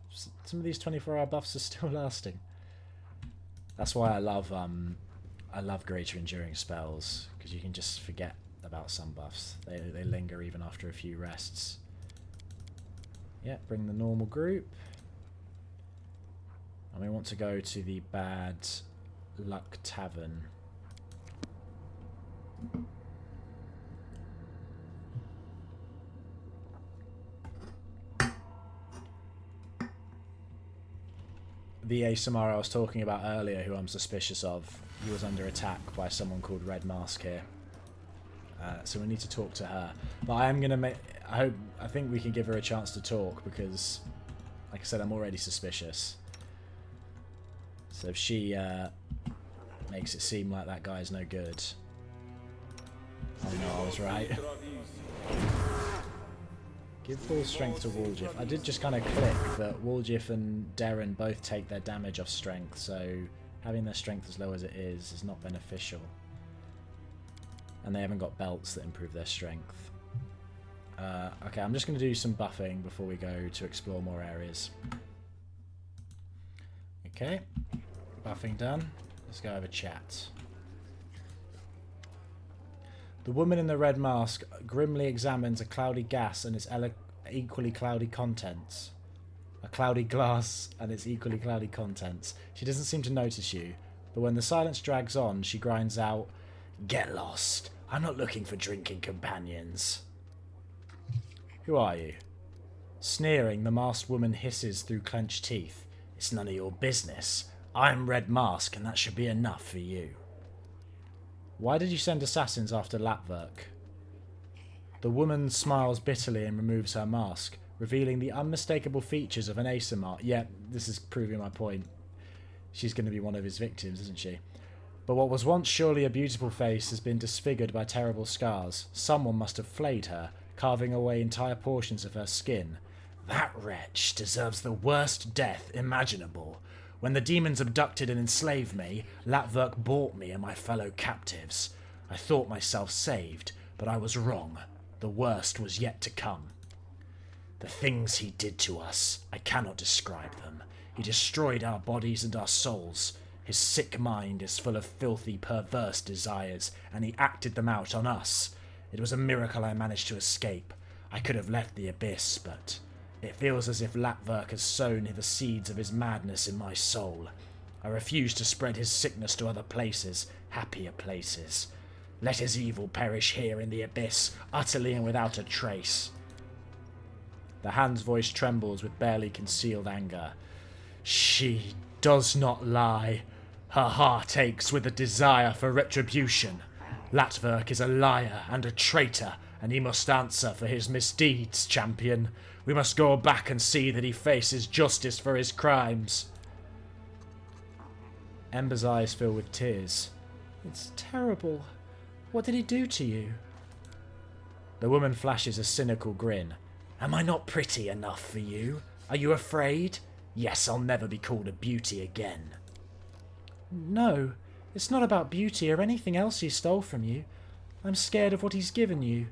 [SPEAKER 1] Some of these 24-hour buffs are still lasting. That's why I love greater enduring spells, because you can just forget about some buffs. They linger even after a few rests. Yeah, bring the normal group. And we want to go to the Bad Luck Tavern. The assimar I was talking about earlier, who I'm suspicious of, he was under attack by someone called Red Mask here. So we need to talk to her. But I am going to make... I think we can give her a chance to talk, because, like I said, I'm already suspicious. So if she makes it seem like that guy's no good... Oh no, I was right. Give full strength to Woljif. I did just kind of click that Woljif and Darren both take their damage off strength, so having their strength as low as it is not beneficial. And they haven't got belts that improve their strength. Okay, I'm just going to do some buffing before we go to explore more areas. Okay, buffing done. Let's go have a chat. The woman in the red mask grimly examines a cloudy gas and its equally cloudy contents. A cloudy glass and its equally cloudy contents. She doesn't seem to notice you, but when the silence drags on, she grinds out, "Get lost. I'm not looking for drinking companions." Who are you? Sneering, the masked woman hisses through clenched teeth. "It's none of your business. I'm Red Mask, and that should be enough for you." Why did you send assassins after Lapverk? The woman smiles bitterly and removes her mask, revealing the unmistakable features of an assimar. Yeah, this is proving my point. She's going to be one of his victims, isn't she? But what was once surely a beautiful face has been disfigured by terrible scars. Someone must have flayed her, carving away entire portions of her skin. That wretch deserves the worst death imaginable. When the demons abducted and enslaved me, Lapverk bought me and my fellow captives. I thought myself saved, but I was wrong. The worst was yet to come. The things he did to us, I cannot describe them. He destroyed our bodies and our souls. His sick mind is full of filthy, perverse desires, and he acted them out on us. It was a miracle I managed to escape. I could have left the abyss, but... it feels as if Lapverk has sown the seeds of his madness in my soul. I refuse to spread his sickness to other places, happier places. Let his evil perish here in the abyss, utterly and without a trace. The hand's voice trembles with barely concealed anger. She does not lie. Her heart aches with a desire for retribution. Lapverk is a liar and a traitor, and he must answer for his misdeeds, champion. We must go back and see that he faces justice for his crimes. Ember's eyes fill with tears. It's terrible. What did he do to you? The woman flashes a cynical grin. Am I not pretty enough for you? Are you afraid? Yes, I'll never be called a beauty again. No, it's not about beauty or anything else he stole from you. I'm scared of what he's given you.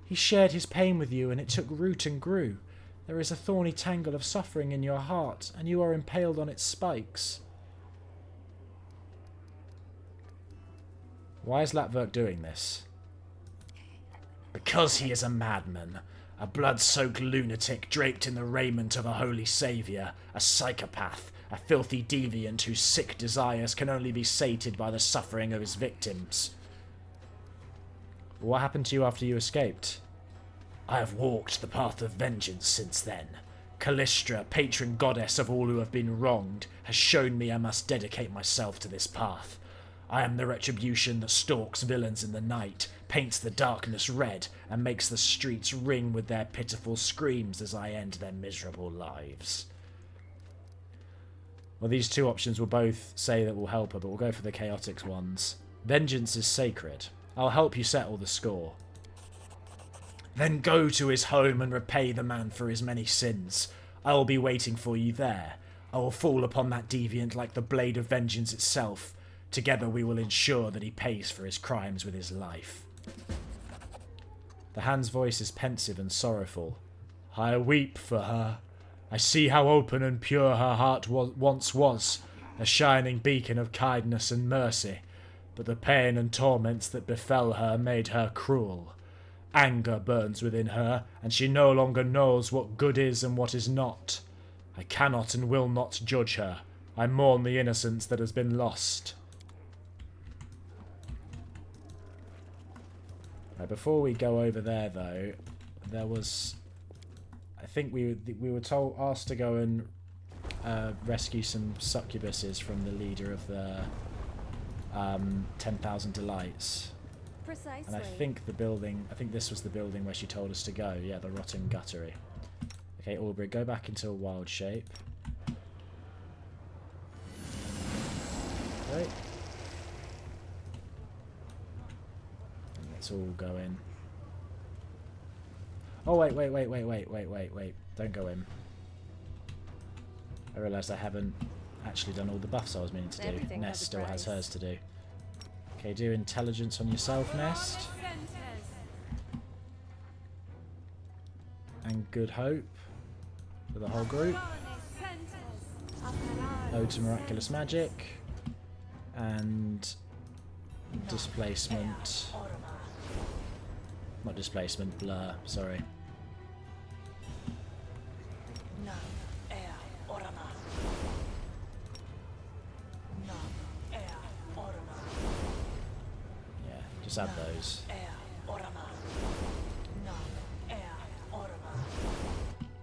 [SPEAKER 1] He shared his pain with you and it took root and grew. There is a thorny tangle of suffering in your heart, and you are impaled on its spikes. Why is Lapverk doing this? Because he is a madman. A blood-soaked lunatic draped in the raiment of a holy saviour. A psychopath. A filthy deviant whose sick desires can only be sated by the suffering of his victims. What happened to you after you escaped? I have walked the path of vengeance since then. Callistra, patron goddess of all who have been wronged, has shown me I must dedicate myself to this path. I am the retribution that stalks villains in the night, paints the darkness red, and makes the streets ring with their pitiful screams as I end their miserable lives. Well, these two options will both say that will help her, but we'll go for the chaotic ones. Vengeance is sacred. I'll help you settle the score. Then go to his home and repay the man for his many sins. I will be waiting for you there. I will fall upon that deviant like the blade of vengeance itself. Together we will ensure that he pays for his crimes with his life. The hand's voice is pensive and sorrowful. I weep for her. I see how open and pure her heart once was, a shining beacon of kindness and mercy. But the pain and torments that befell her made her cruel. Anger burns within her, and she no longer knows what good is and what is not. I cannot and will not judge her. I mourn the innocence that has been lost. Right, before we go over there, though, there was... I think we were asked to go and rescue some succubuses from the leader of the 10,000 Delights.
[SPEAKER 4] Precisely.
[SPEAKER 1] And I think this was the building where she told us to go. Yeah, the Rotten Guttery. Okay, Aubrey, go back into a wild shape. Right. And let's all go in. Oh, wait. Don't go in. I realised I haven't actually done all the buffs I was meaning to do.
[SPEAKER 4] Everything
[SPEAKER 1] Nest
[SPEAKER 4] has a
[SPEAKER 1] still has
[SPEAKER 4] price.
[SPEAKER 1] hers to do. Okay, do intelligence on yourself, Nest. And good hope for the whole group. Ode to miraculous magic. And displacement. Not displacement, blur, sorry. Yeah, just add those.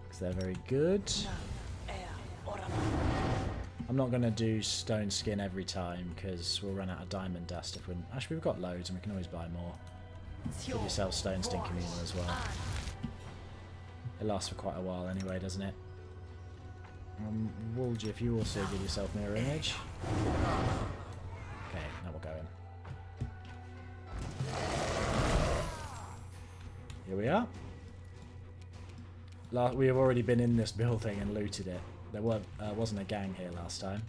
[SPEAKER 1] Because they're very good. I'm not going to do stone skin every time because we'll run out of diamond dust if we... Actually, we've got loads and we can always buy more. Give yourself stone skin communal as well. It lasts for quite a while anyway, doesn't it? Wolgy, if you also give yourself mirror image. Okay, now we'll go in. Here we are. We have already been in this building and looted it. There wasn't a gang here last time.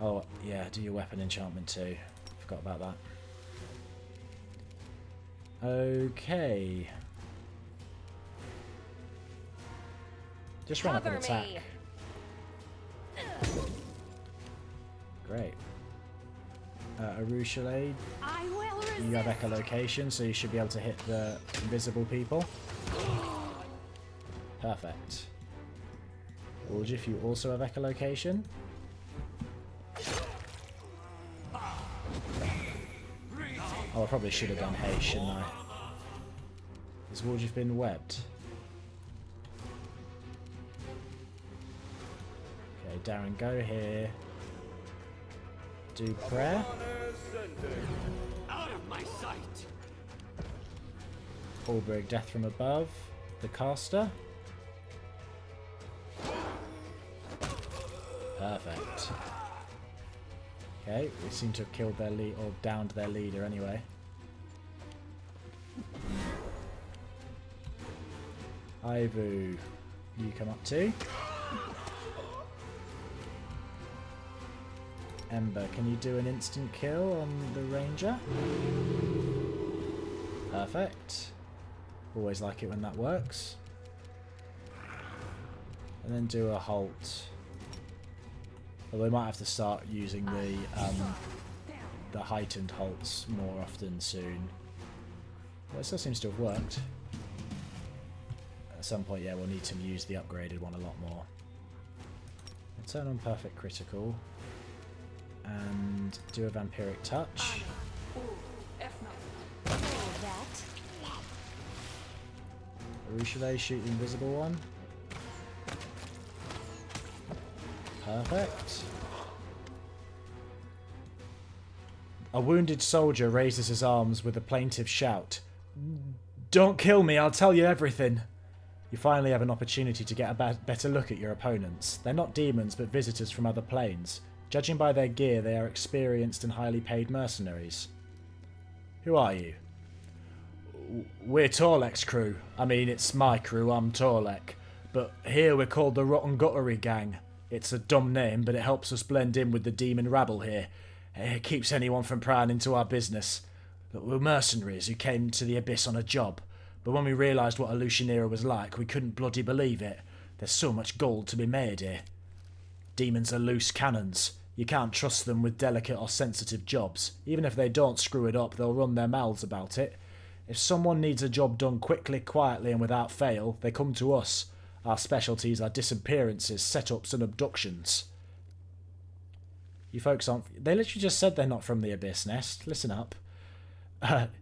[SPEAKER 1] Oh, yeah, do your weapon enchantment too. Forgot about that. Okay. Just run up and attack. Great. Arueshalae, you have echolocation, so you should be able to hit the invisible people. Perfect. Woljif, you also have echolocation. Oh, I probably should have done haste, shouldn't I? Has Woljif been webbed? Okay, Darren, go here. Do prayer.
[SPEAKER 3] Out of my sight.
[SPEAKER 1] Ulbrich, death from above. The caster. Perfect. Okay, we seem to have killed their lead or downed their leader anyway. Ivu, you come up too. Ember, can you do an instant kill on the ranger? Perfect. Always like it when that works. And then do a halt. Although we might have to start using the heightened halts more often soon. Well, it still seems to have worked. At some point, yeah, we'll need to use the upgraded one a lot more. I'll turn on perfect critical. And do a vampiric touch. Arueshalae, shoot the invisible one. Perfect. A wounded soldier raises his arms with a plaintive shout. Don't kill me, I'll tell you everything. You finally have an opportunity to get a better look at your opponents. They're not demons, but visitors from other planes. Judging by their gear, they are experienced and highly paid mercenaries. Who are you? We're Torlek's crew. I mean, it's my crew, I'm Torlek. But here we're called the Rotten Guttery Gang. It's a dumb name, but it helps us blend in with the demon rabble here. It keeps anyone from prying into our business. But we're mercenaries who came to the Abyss on a job. But when we realised what Arueshalae was like, we couldn't bloody believe it. There's so much gold to be made here. Demons are loose cannons. You can't trust them with delicate or sensitive jobs. Even if they don't screw it up, they'll run their mouths about it. If someone needs a job done quickly, quietly and without fail, they come to us. Our specialties are disappearances, setups and abductions. You folks aren't... They literally just said they're not from the Abyss Nest. Listen up.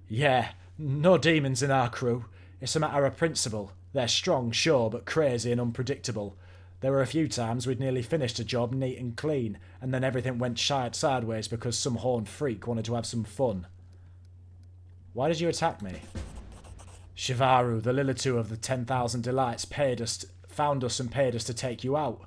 [SPEAKER 1] Yeah, no demons in our crew. It's a matter of principle. They're strong, sure, but crazy and unpredictable. There were a few times we'd nearly finished a job neat and clean, and then everything went sideways because some horned freak wanted to have some fun. Why did you attack me? Shivaru, the Lilitu of the 10,000 Delights, found us and paid us to take you out.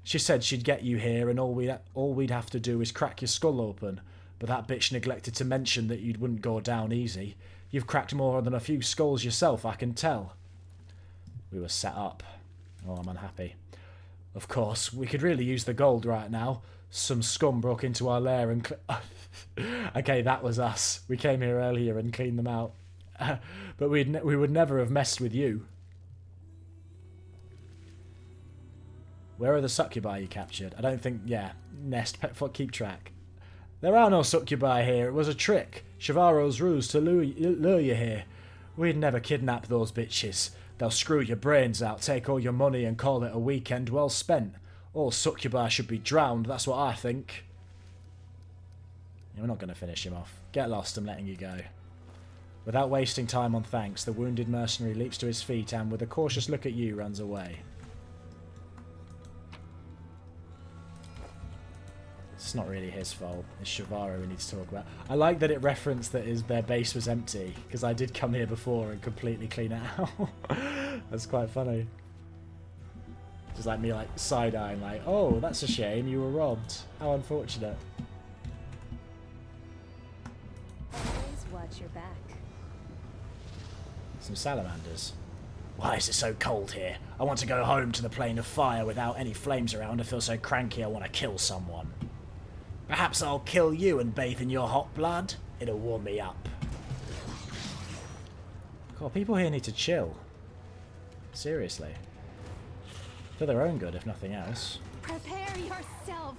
[SPEAKER 1] She said she'd get you here and all we'd have to do is crack your skull open, but that bitch neglected to mention that you wouldn't go down easy. You've cracked more than a few skulls yourself, I can tell. We were set up. Oh, I'm unhappy. Of course, we could really use the gold right now. Some scum broke into our lair and... Okay, that was us. We came here earlier and cleaned them out. But we would never have messed with you. Where are the succubi you captured? I don't think... Yeah, Nest, keep track. There are no succubi here. It was a trick. Shivaro's ruse to lure you here. We'd never kidnap those bitches. They'll screw your brains out, take all your money and call it a weekend well spent. All succubi should be drowned, that's what I think. Yeah, we're not going to finish him off. Get lost, I'm letting you go. Without wasting time on thanks, the wounded mercenary leaps to his feet and, with a cautious look at you, runs away. It's not really his fault. It's Shivaru we need to talk about. I like that it referenced that their base was empty, because I did come here before and completely clean it out. That's quite funny. Just like me like side-eyeing like, oh, that's a shame, you were robbed. How unfortunate.
[SPEAKER 4] Always watch your back.
[SPEAKER 1] Some salamanders. Why is it so cold here? I want to go home to the plane of fire without any flames around. I feel so cranky I want to kill someone. Perhaps I'll kill you and bathe in your hot blood. It'll warm me up. God, people here need to chill. Seriously. For their own good, if nothing else.
[SPEAKER 4] Prepare yourself.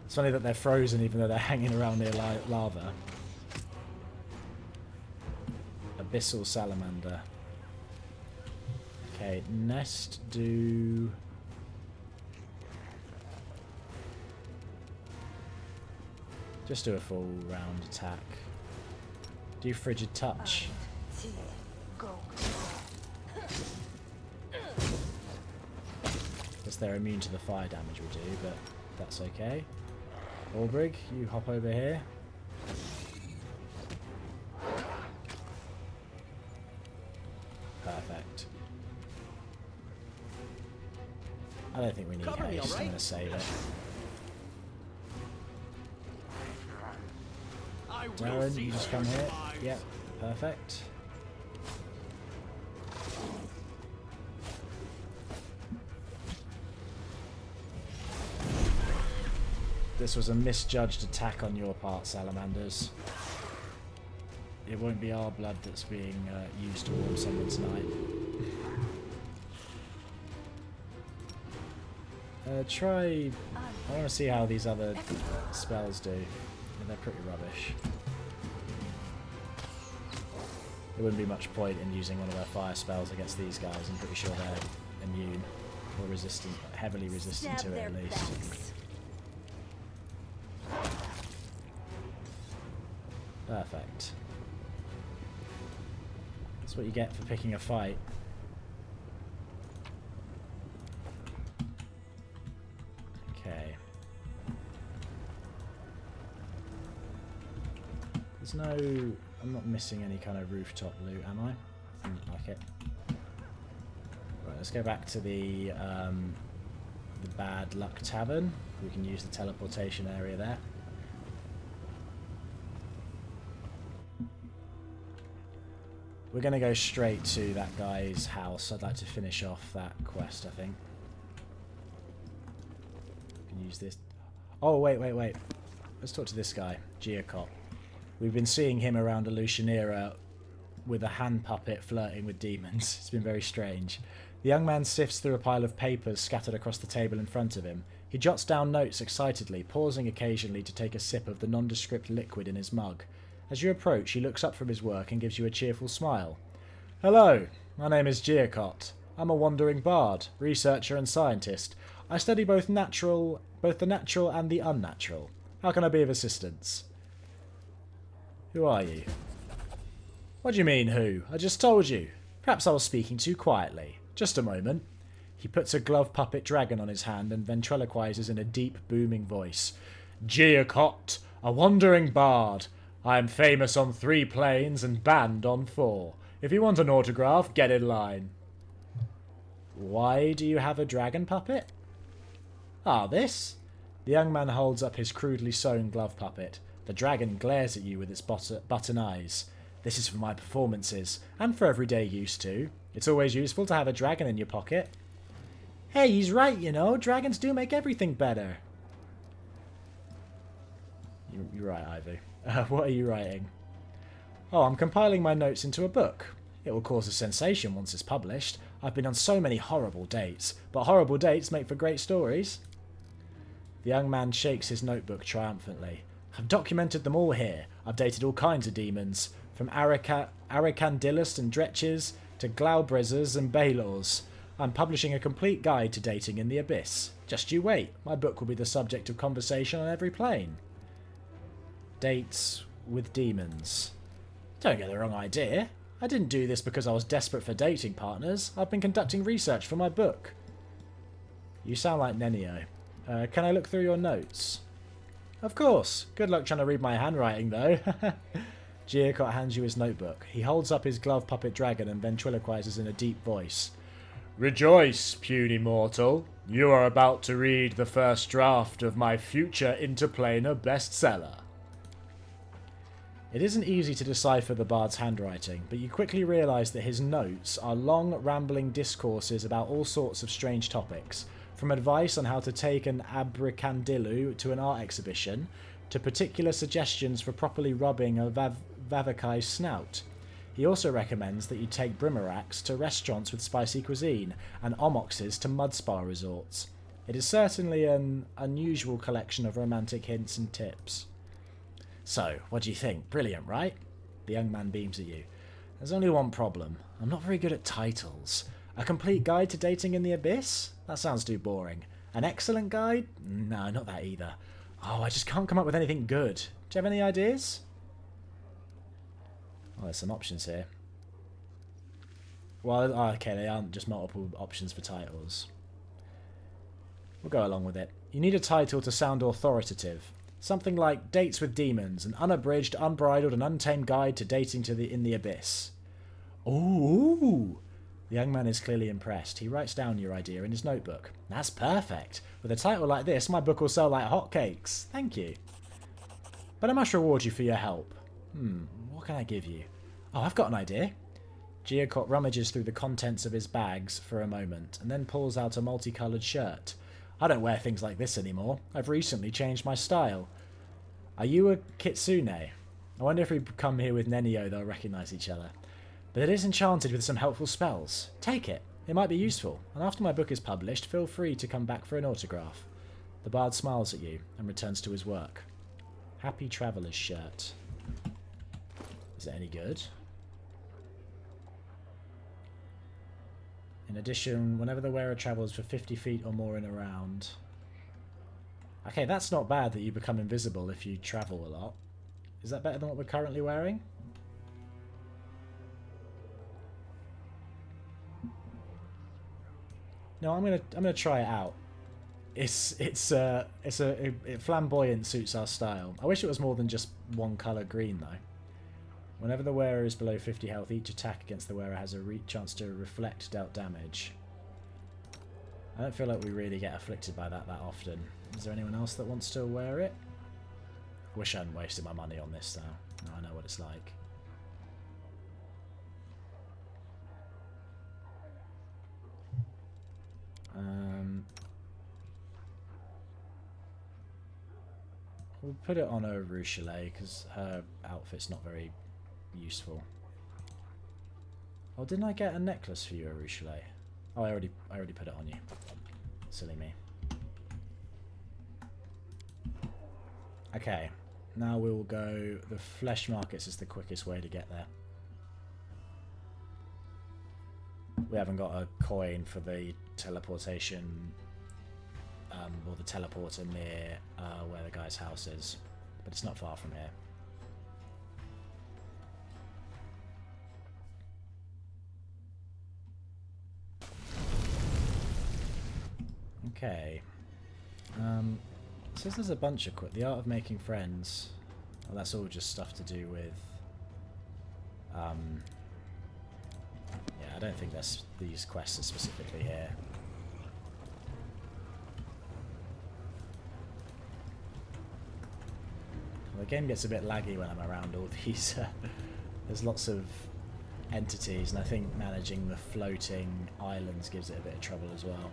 [SPEAKER 1] It's funny that they're frozen even though they're hanging around near lava. Abyssal salamander. Okay, Nest do... Just do a full round attack. Do frigid touch. Guess they're immune to the fire damage we do, but that's okay. Albrig, you hop over here. Perfect. I don't think we need haste, I'm going to save it. Darren, you just come here. Yep, perfect. This was a misjudged attack on your part, salamanders. It won't be our blood that's being used to warm someone tonight. I want to see how these other spells do. They're pretty rubbish. There wouldn't be much point in using one of their fire spells against these guys. I'm pretty sure they're immune or resistant, heavily resistant to it at least. Perfect. That's what you get for picking a fight. Okay. There's no... I'm not missing any kind of rooftop loot, am I? Doesn't look like it. Right, let's go back to the Bad Luck Tavern. We can use the teleportation area there. We're going to go straight to that guy's house. I'd like to finish off that quest, I think. We can use this... Oh, wait. Let's talk to this guy, Geocop. We've been seeing him around Arueshalae with a hand puppet flirting with demons. It's been very strange. The young man sifts through a pile of papers scattered across the table in front of him. He jots down notes excitedly, pausing occasionally to take a sip of the nondescript liquid in his mug. As you approach, he looks up from his work and gives you a cheerful smile. Hello, my name is Giacott. I'm a wandering bard, researcher and scientist. I study both the natural and the unnatural. How can I be of assistance? Who are you? What do you mean, who? I just told you. Perhaps I was speaking too quietly. Just a moment. He puts a glove puppet dragon on his hand and ventriloquizes in a deep, booming voice. Giacott, a wandering bard. I am famous on 3 planes and banned on 4. If you want an autograph, get in line. Why do you have a dragon puppet? Ah, this? The young man holds up his crudely sewn glove puppet. The dragon glares at you with its button eyes. This is for my performances, and for everyday use too. It's always useful to have a dragon in your pocket. Hey, he's right, you know. Dragons do make everything better. You're right, Ivy. What are you writing? Oh, I'm compiling my notes into a book. It will cause a sensation once it's published. I've been on so many horrible dates, but horrible dates make for great stories. The young man shakes his notebook triumphantly. I've documented them all here. I've dated all kinds of demons, from Aracandillus and Dretches to Glaubrezzers and Baylors. I'm publishing a complete guide to dating in the abyss. Just you wait. My book will be the subject of conversation on every plane. Dates with demons. Don't get the wrong idea. I didn't do this because I was desperate for dating partners. I've been conducting research for my book. You sound like Nenio. Can I look through your notes? Of course. Good luck trying to read my handwriting, though. Giacott hands you his notebook. He holds up his glove puppet dragon and ventriloquizes in a deep voice. Rejoice, puny mortal. You are about to read the first draft of my future interplanar bestseller. It isn't easy to decipher the bard's handwriting, but you quickly realise that his notes are long, rambling discourses about all sorts of strange topics, from advice on how to take an abracadillo to an art exhibition, to particular suggestions for properly rubbing a Vavakai's snout. He also recommends that you take brimaraks to restaurants with spicy cuisine, and omoxes to mud spa resorts. It is certainly an unusual collection of romantic hints and tips. So, what do you think? Brilliant, right? The young man beams at you. There's only one problem. I'm not very good at titles. A complete guide to dating in the abyss? That sounds too boring. An excellent guide? No, not that either. Oh, I just can't come up with anything good. Do you have any ideas? Oh, there's some options here. Well, okay, they aren't just multiple options for titles. We'll go along with it. You need a title to sound authoritative. Something like Dates with Demons, an unabridged, unbridled and untamed guide to dating in the abyss. Ooh! The young man is clearly impressed. He writes down your idea in his notebook. That's perfect. With a title like this, my book will sell like hotcakes. Thank you. But I must reward you for your help. What can I give you? Oh, I've got an idea. Giacott rummages through the contents of his bags for a moment, and then pulls out a multicoloured shirt. I don't wear things like this anymore. I've recently changed my style. Are you a kitsune? I wonder if we come here with Nenio, they'll recognise each other. But it is enchanted with some helpful spells. Take it. It might be useful. And after my book is published, feel free to come back for an autograph. The bard smiles at you and returns to his work. Happy Traveller's shirt. Is it any good? In addition, whenever the wearer travels for 50 feet or more in a round... Okay, that's not bad that you become invisible if you travel a lot. Is that better than what we're currently wearing? No, I'm gonna try it out. Flamboyant suits our style. I wish it was more than just one colour green though. Whenever the wearer is below 50 health, each attack against the wearer has a chance to reflect dealt damage. I don't feel like we really get afflicted by that often. Is there anyone else that wants to wear it? Wish I hadn't wasted my money on this though. Now I know what it's like. We'll put it on Arueshalae because her outfit's not very useful. Oh, didn't I get a necklace for you, Arueshalae? Oh, I already put it on you. Silly me. Okay, now we will go... The flesh markets is the quickest way to get there. We haven't got a coin for the teleportation, or the teleporter near where the guy's house is, but it's not far from here. Okay. It says there's a bunch of the art of making friends. Well, that's all just stuff to do with. Yeah, I don't think these quests are specifically here. Well, the game gets a bit laggy when I'm around all these. There's lots of entities, and I think managing the floating islands gives it a bit of trouble as well.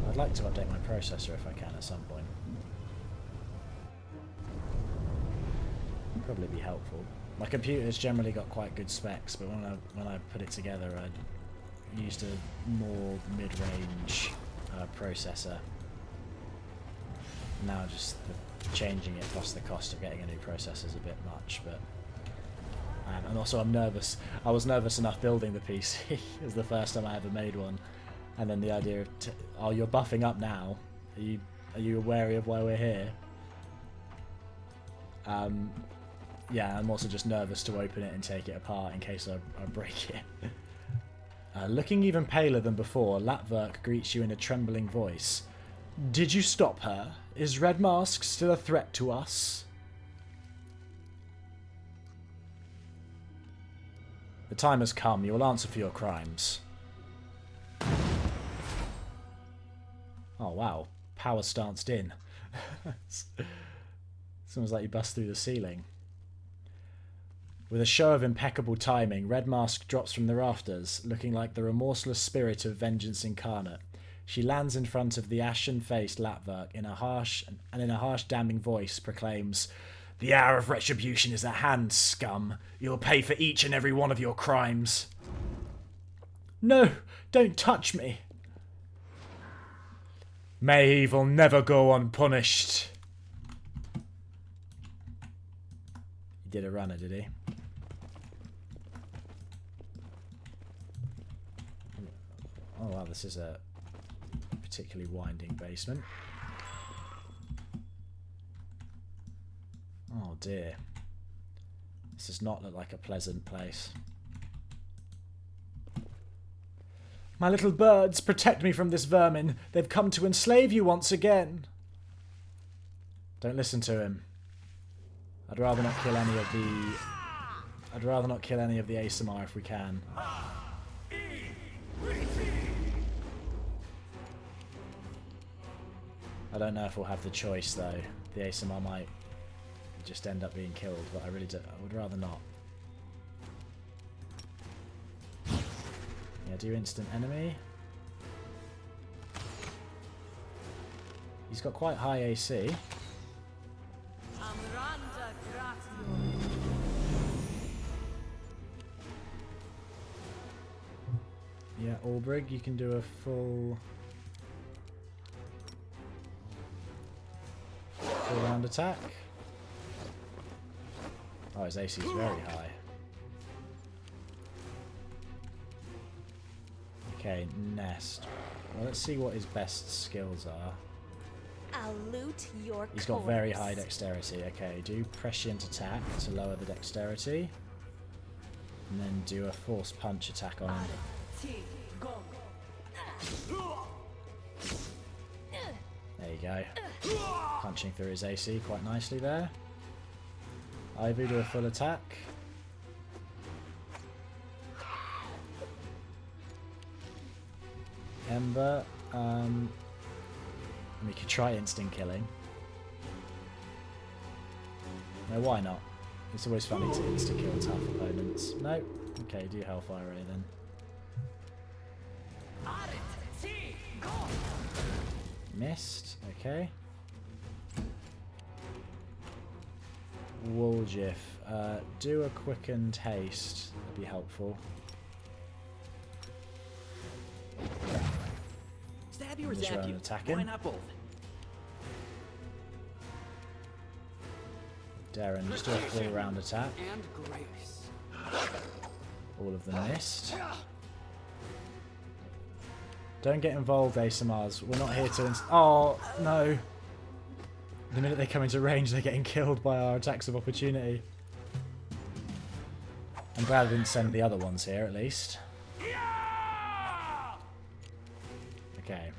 [SPEAKER 1] I'd like to update my processor if I can at some point. Probably be helpful. My computer's generally got quite good specs, but when I put it together, I used a more mid-range processor. Now just changing it plus the cost of getting a new processor is a bit much, but and also I'm nervous. I was nervous enough building the PC. It was the first time I ever made one, and then the idea of oh, you're buffing up now. Are you wary of why we're here? Yeah, I'm also just nervous to open it and take it apart in case I break it. Looking even paler than before, Latverk greets you in a trembling voice. Did you stop her? Is Red Mask still a threat to us? The time has come. You will answer for your crimes. Oh, wow. Power stanced in. It's almost like you bust through the ceiling. With a show of impeccable timing, Red Mask drops from the rafters, looking like the remorseless spirit of vengeance incarnate. She lands in front of the ashen-faced Latverk in a harsh damning voice proclaims, "The hour of retribution is at hand, scum. You'll pay for each and every one of your crimes." No, don't touch me. May evil never go unpunished. He did a runner, did he? Oh wow, this is a particularly winding basement. Oh dear. This does not look like a pleasant place. My little birds, protect me from this vermin. They've come to enslave you once again. Don't listen to him. I'd rather not kill any of the assimar if we can. I don't know if we'll have the choice though. The assimar might just end up being killed, but I would rather not. Yeah, do instant enemy. He's got quite high AC. Yeah, Albrig, you can do a full round attack. Oh, his AC is very high. Okay, Nest. Well, let's see what his best skills are.
[SPEAKER 4] I'll loot your
[SPEAKER 1] He's got very high dexterity. Okay, do prescient attack to lower the dexterity. And then do a force punch attack on him. There you go. Punching through his AC quite nicely there. Ivy, do a full attack. Ember, we could try instant killing. No, why not? It's always funny to insta kill tough opponents. No? Okay, do Hellfire Ray then. Missed, okay. Woolgif. Do a quickened haste. That'd be helpful.
[SPEAKER 5] Stab you or
[SPEAKER 1] Just
[SPEAKER 5] zap
[SPEAKER 1] run
[SPEAKER 5] you?
[SPEAKER 1] attacking.
[SPEAKER 5] Why not both?
[SPEAKER 1] Darren, just do a full round attack.
[SPEAKER 3] And grace.
[SPEAKER 1] All of them missed. Don't get involved, ASMRs. We're not here to... Oh, no. The minute they come into range, they're getting killed by our attacks of opportunity. I'm glad I didn't send the other ones here, at least. Okay.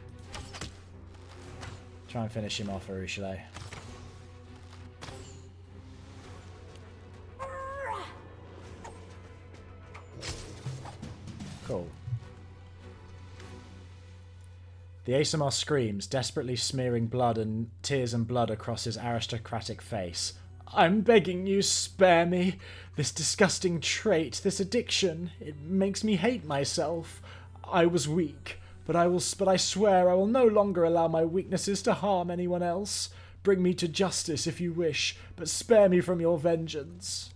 [SPEAKER 1] Try and finish him off, Arueshalae. Cool. The assimar screams, desperately smearing blood and tears and blood across his aristocratic face. I'm begging you, spare me. This disgusting trait, this addiction, it makes me hate myself. I was weak, but I swear I will no longer allow my weaknesses to harm anyone else. Bring me to justice if you wish, but spare me from your vengeance.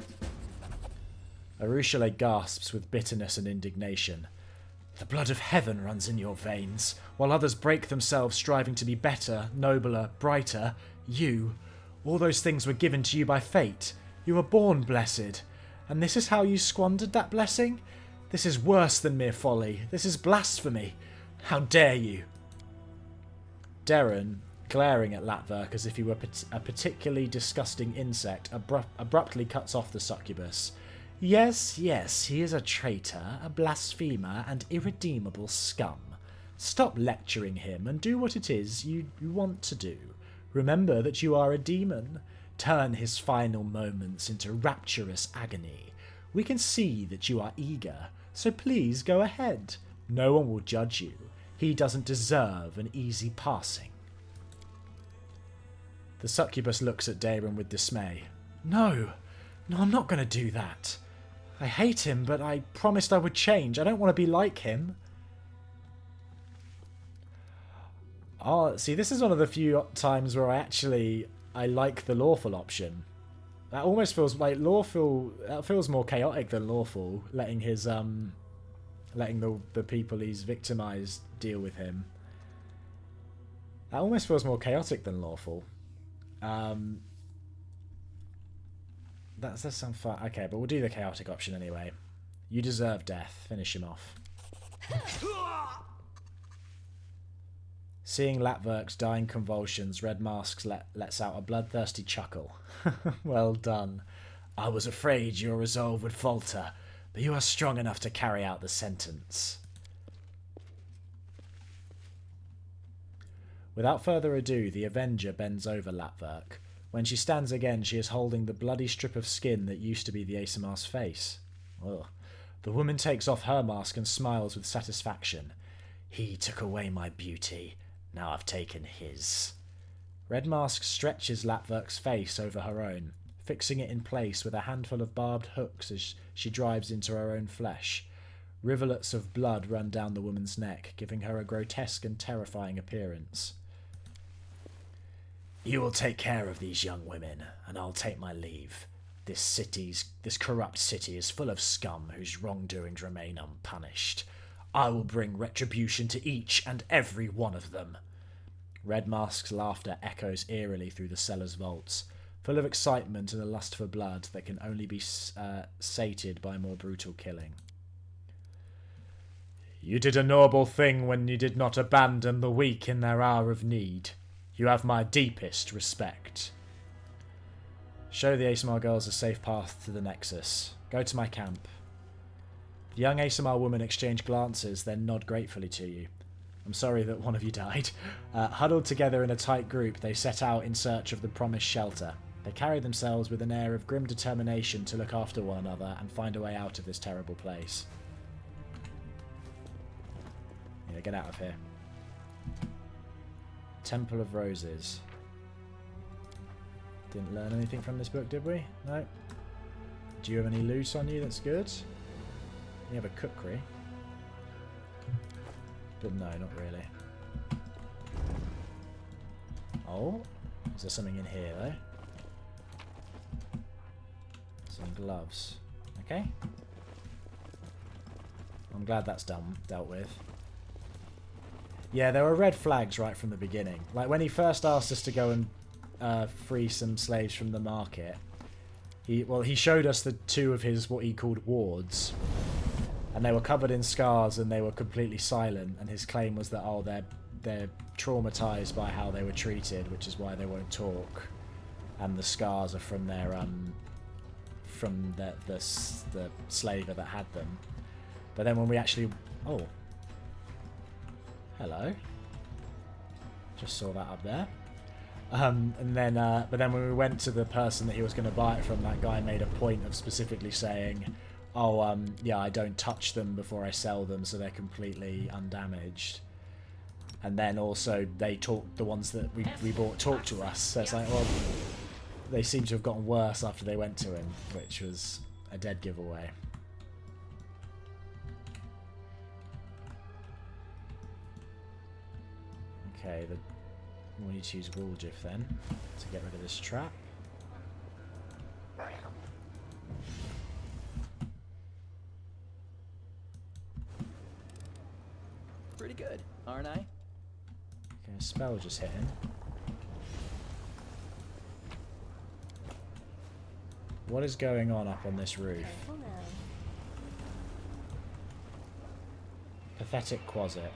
[SPEAKER 1] Arueshalae gasps with bitterness and indignation. The blood of heaven runs in your veins, while others break themselves striving to be better, nobler, brighter. You, all those things were given to you by fate. You were born blessed. And this is how you squandered that blessing? This is worse than mere folly. This is blasphemy. How dare you? Darren, glaring at Latverk as if he were a particularly disgusting insect, abruptly cuts off the succubus. Yes, yes, he is a traitor, a blasphemer, and irredeemable scum. Stop lecturing him and do what it is you want to do. Remember that you are a demon. Turn his final moments into rapturous agony. We can see that you are eager, so please go ahead. No one will judge you. He doesn't deserve an easy passing. The succubus looks at Darren with dismay. No, I'm not going to do that. I hate him, but I promised I would change. I don't want to be like him. Oh, see, this is one of the few times where I like the lawful option. That almost feels like lawful. That feels more chaotic than lawful, letting his letting the people he's victimized deal with him. That almost feels more chaotic than lawful. That does sound fun. Okay, but we'll do the chaotic option anyway. You deserve death. Finish him off. Seeing Latverk's dying convulsions, Red Masks lets out a bloodthirsty chuckle. Well done. I was afraid your resolve would falter, but you are strong enough to carry out the sentence. Without further ado, the Avenger bends over Latverk. When she stands again, she is holding the bloody strip of skin that used to be the Asimar's face. Ugh. The woman takes off her mask and smiles with satisfaction. He took away my beauty. Now I've taken his. Red Mask stretches Latverk's face over her own, fixing it in place with a handful of barbed hooks as she drives into her own flesh. Rivulets of blood run down the woman's neck, giving her a grotesque and terrifying appearance. You will take care of these young women, and I'll take my leave. This corrupt city is full of scum whose wrongdoings remain unpunished. I will bring retribution to each and every one of them. Red Mask's laughter echoes eerily through the cellar's vaults, full of excitement and a lust for blood that can only be sated by more brutal killing. You did a noble thing when you did not abandon the weak in their hour of need. You have my deepest respect. Show the Asimar girls a safe path to the Nexus. Go to my camp. The young Asimar women exchange glances, then nod gratefully to you. I'm sorry that one of you died. Huddled together in a tight group, they set out in search of the promised shelter. They carry themselves with an air of grim determination to look after one another and find a way out of this terrible place. Yeah, get out of here. Temple of Roses. Didn't learn anything from this book, did we? No. Do you have any loot on you that's good? You have a cookery. But no, not really. Oh? Is there something in here, though? gloves. Okay. I'm glad that's dealt with. Yeah, there were red flags right from the beginning. Like when he first asked us to go and free some slaves from the market, he showed us the two of his what he called wards, and they were covered in scars and they were completely silent. And his claim was that they're traumatized by how they were treated, which is why they won't talk, and the scars are from their from the slaver that had them. But then when we actually hello, just saw that up there. And then but then when we went to the person that he was going to buy it from, that guy made a point of specifically saying, yeah, I don't touch them before I sell them, so they're completely undamaged. And then also the ones that we bought talk to us. So it's like, well, they seem to have gotten worse after they went to him, which was a dead giveaway. Okay, we need to use Woolgif then to get rid of this trap.
[SPEAKER 3] Pretty good, aren't I?
[SPEAKER 1] Okay, a spell just hit him. What is going on up on this roof? Pathetic Quasit.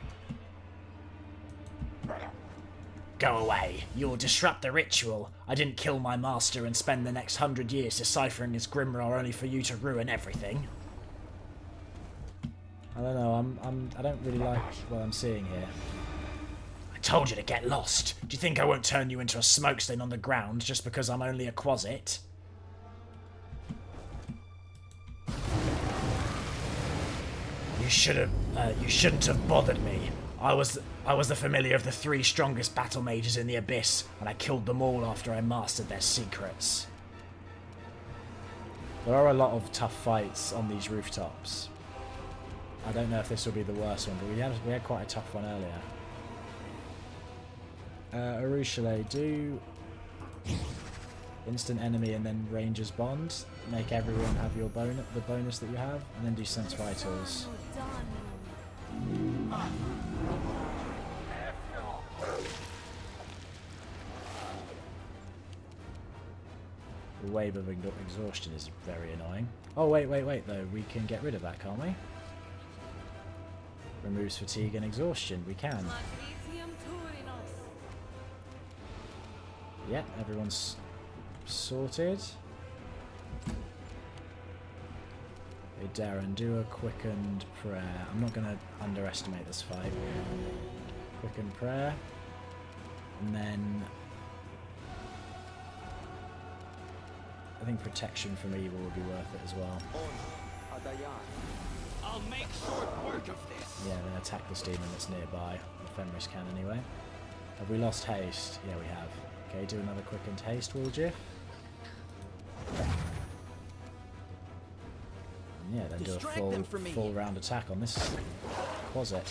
[SPEAKER 1] Go away. You'll disrupt the ritual. I didn't kill my master and spend the next 100 years deciphering his grimoire only for you to ruin everything. I don't know, I don't really like what I'm seeing here. I told you to get lost. Do you think I won't turn you into a smokestain on the ground just because I'm only a Quasit? You shouldn't have bothered me. I was the familiar of the 3 strongest battle mages in the Abyss, and I killed them all after I mastered their secrets. There are a lot of tough fights on these rooftops. I don't know if this will be the worst one, but we had quite a tough one earlier. Arueshalae, do instant enemy and then Ranger's Bond. Make everyone have the bonus that you have, and then do Sense Vitals. The wave of exhaustion is very annoying. Oh, wait, though. We can get rid of that, can't we? Removes fatigue and exhaustion. We can. Yeah, everyone's sorted. Hey, Darren, do a quickened prayer. I'm not going to underestimate this fight. Quickened prayer. And then I think protection from evil would be worth it as well.
[SPEAKER 3] I'll make short work of this.
[SPEAKER 1] Yeah, then attack this demon that's nearby. The Fenris can anyway. Have we lost haste? Yeah, we have. Okay, do another quickened haste, Woolgif. And yeah, then do a full round attack on this Quasit.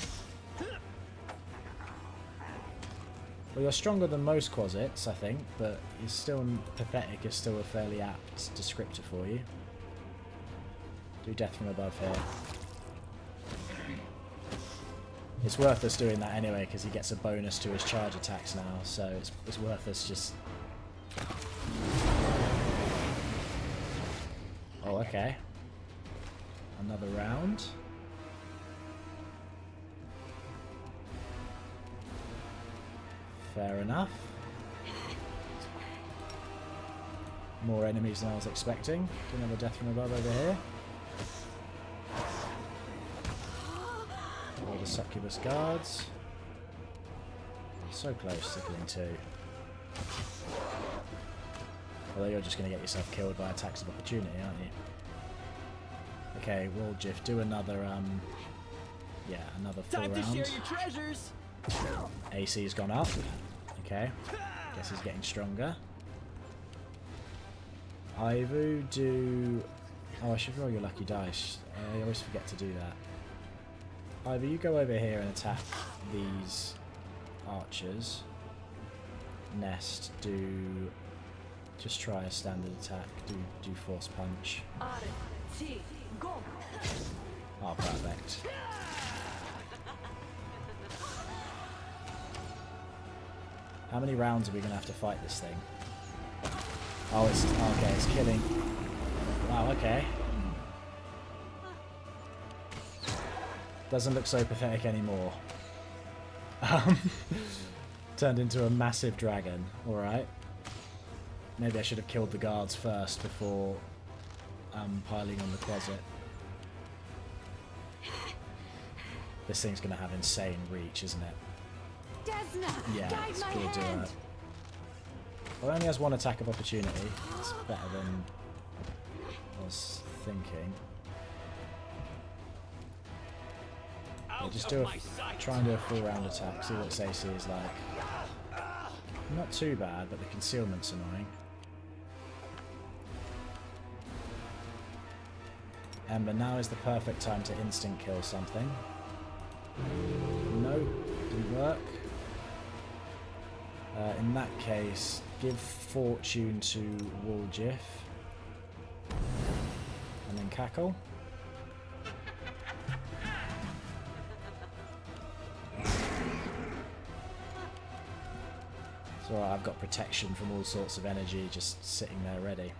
[SPEAKER 1] Well, you're stronger than most Quasits, I think, but you're still pathetic is still a fairly apt descriptor for you. Do death from above here. It's worth us doing that anyway, because he gets a bonus to his charge attacks now, so it's worth us just... Oh, okay. Another round. Fair enough. More enemies than I was expecting. Do another death from above over here. All the succubus guards. So close to killing 2. Although you're just going to get yourself killed by attacks of opportunity, aren't you? Okay, Woolgif, do another another full round.
[SPEAKER 3] Time to share your treasures.
[SPEAKER 1] AC's gone up. Okay. Guess he's getting stronger. Ivu, do... Oh, I should roll your lucky dice. I always forget to do that. Ivu, you go over here and attack these archers. Nest, do Just try a standard attack. Do force punch. Oh, perfect. How many rounds are we gonna have to fight this thing? Oh, it's okay. It's killing. Wow. Okay. Doesn't look so pathetic anymore. Turned into a massive dragon. Alright. Maybe I should have killed the guards first before piling on the closet. This thing's going to have insane reach, isn't it? Yeah, it's going to do it. Well, it only has one attack of opportunity. It's better than I was thinking. Yeah, just try and do a full round attack, see what its AC is like. Not too bad, but the concealment's annoying. But now is the perfect time to instant kill something. No, didn't work. In that case, give fortune to Woljif. And then cackle. So I've got protection from all sorts of energy just sitting there ready.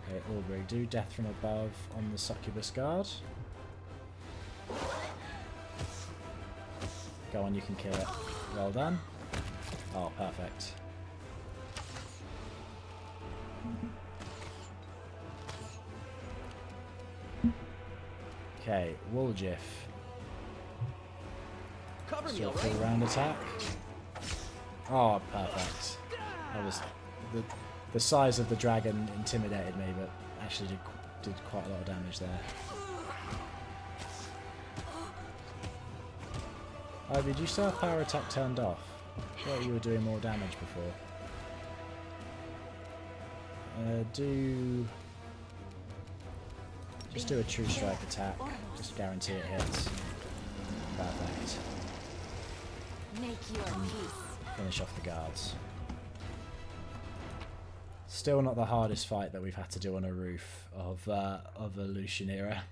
[SPEAKER 1] Okay, Aldrig, do death from above on the succubus guard. Go on, you can kill it. Well done. Oh, perfect. Okay, Woljif. Still full round attack. Oh, perfect. That was the size of the dragon intimidated me, but actually did quite a lot of damage there. Oh, did you still have power attack turned off? I thought you were doing more damage before. Just do a true strike attack. Just guarantee it hits. Perfect.
[SPEAKER 4] Make your peace.
[SPEAKER 1] Finish off the guards. Still not the hardest fight that we've had to do on a roof of a Lucianera.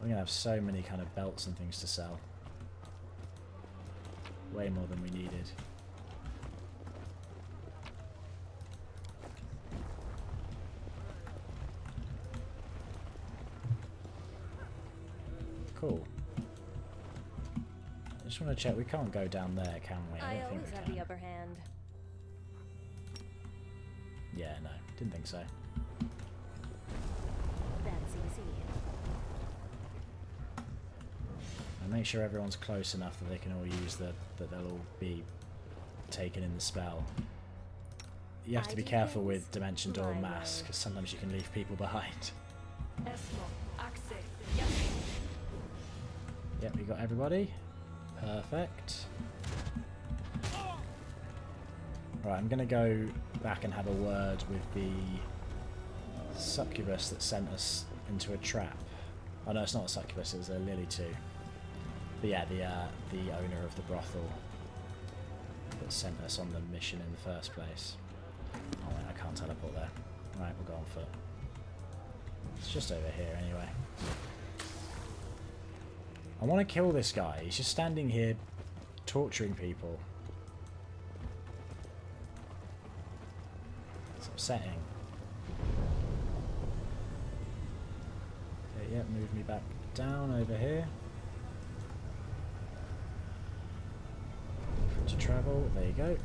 [SPEAKER 1] We're gonna have so many kind of belts and things to sell. Way more than we needed. Cool. I just want to check. We can't go down there, can we?
[SPEAKER 4] I
[SPEAKER 1] don't think
[SPEAKER 4] always
[SPEAKER 1] we
[SPEAKER 4] have
[SPEAKER 1] can.
[SPEAKER 4] the upper hand.
[SPEAKER 1] Yeah, no, didn't think so.
[SPEAKER 4] That's easy.
[SPEAKER 1] And make sure everyone's close enough that they can all use that they'll all be taken in the spell. You have to be careful with Dimension Door Mass, because sometimes you can leave people behind. Yep, we got everybody. Perfect. Right, I'm going to go back and have a word with the succubus that sent us into a trap. Oh no, it's not a succubus, it was a lily too. But yeah, the owner of the brothel that sent us on the mission in the first place. Oh wait, I can't teleport there. Right, we'll go on foot. It's just over here anyway. I want to kill this guy. He's just standing here torturing people. It's upsetting. Okay, yeah, move me back down over here. For it to travel. There you go.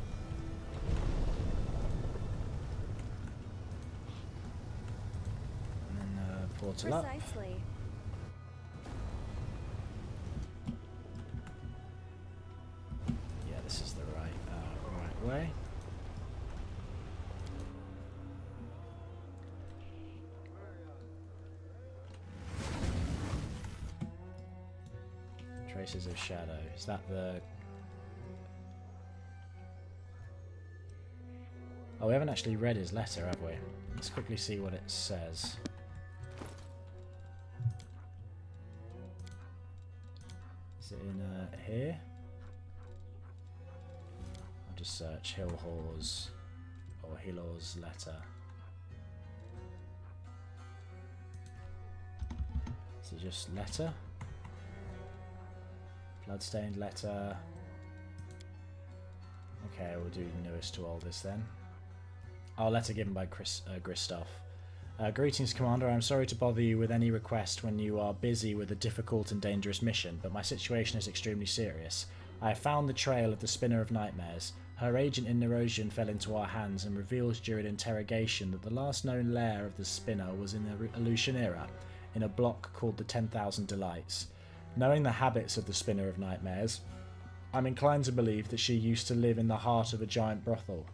[SPEAKER 1] And then portal up.
[SPEAKER 4] Precisely.
[SPEAKER 1] This is the right way. Traces of shadow. Is that the... Oh, we haven't actually read his letter, have we? Let's quickly see what it says. Is it in here? just search Hillhaw's or Hilor's letter. So just letter. Bloodstained letter. Okay, we'll do newest to oldest then. Our letter given by Christoph. Greetings, Commander. I'm sorry to bother you with any request when you are busy with a difficult and dangerous mission, but my situation is extremely serious. I have found the trail of the Spinner of Nightmares. Her agent in Nerosian fell into our hands and reveals during interrogation that the last known lair of the Spinner was in the Aleutian era, in a block called the 10,000 Delights. Knowing the habits of the Spinner of Nightmares, I'm inclined to believe that she used to live in the heart of a giant brothel.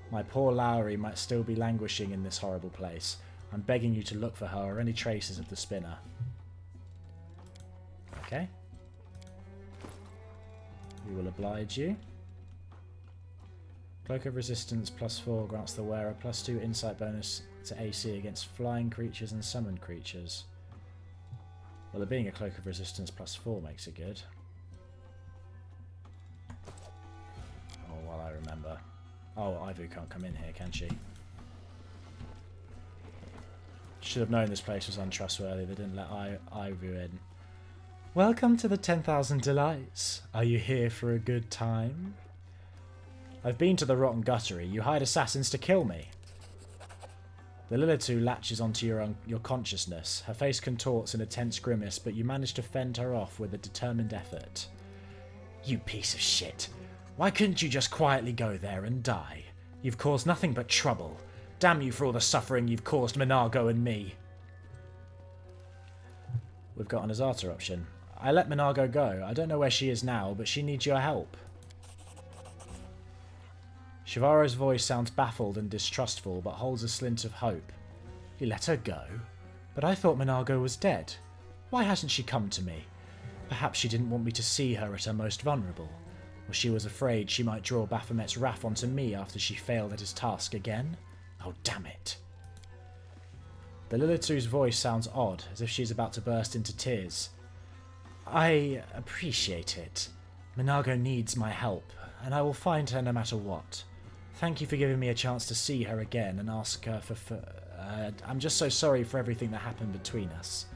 [SPEAKER 1] My poor Lowry might still be languishing in this horrible place. I'm begging you to look for her or any traces of the Spinner. Okay. We will oblige you. Cloak of Resistance +4 grants the wearer +2 insight bonus to AC against flying creatures and summoned creatures. Well, there being a Cloak of Resistance +4 makes it good. Oh, well, I remember. Oh, Ivu can't come in here, can she? Should have known this place was untrustworthy. They didn't let Ivu in. Welcome to the 10,000 Delights. Are you here for a good time? I've been to the Rotten Guttery. You hired assassins to kill me. The Lilitu latches onto your consciousness. Her face contorts in a tense grimace, but you manage to fend her off with a determined effort. You piece of shit. Why couldn't you just quietly go there and die? You've caused nothing but trouble. Damn you for all the suffering you've caused Minago and me. We've got an Azata option. I let Minago go. I don't know where she is now, but she needs your help. Shivaro's voice sounds baffled and distrustful, but holds a slint of hope. You let her go? But I thought Minago was dead. Why hasn't she come to me? Perhaps she didn't want me to see her at her most vulnerable. Or she was afraid she might draw Baphomet's wrath onto me after she failed at his task again? Oh, damn it. The Lilitu's voice sounds odd, as if she's about to burst into tears. I appreciate it. Minago needs my help, and I will find her no matter what. Thank you for giving me a chance to see her again and ask her for I'm just so sorry for everything that happened between us.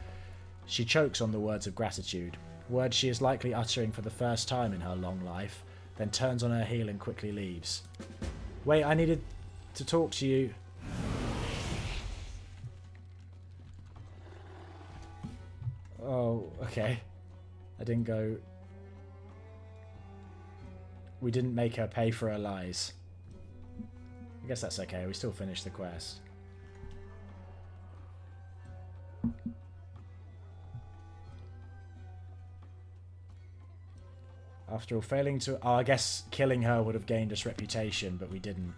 [SPEAKER 1] She chokes on the words of gratitude, words she is likely uttering for the first time in her long life, then turns on her heel and quickly leaves. Wait, I needed to talk to you. Oh, okay. I didn't go... We didn't make her pay for her lies. I guess that's okay, we still finished the quest. After all, failing to... Oh, I guess killing her would have gained us reputation, but we didn't.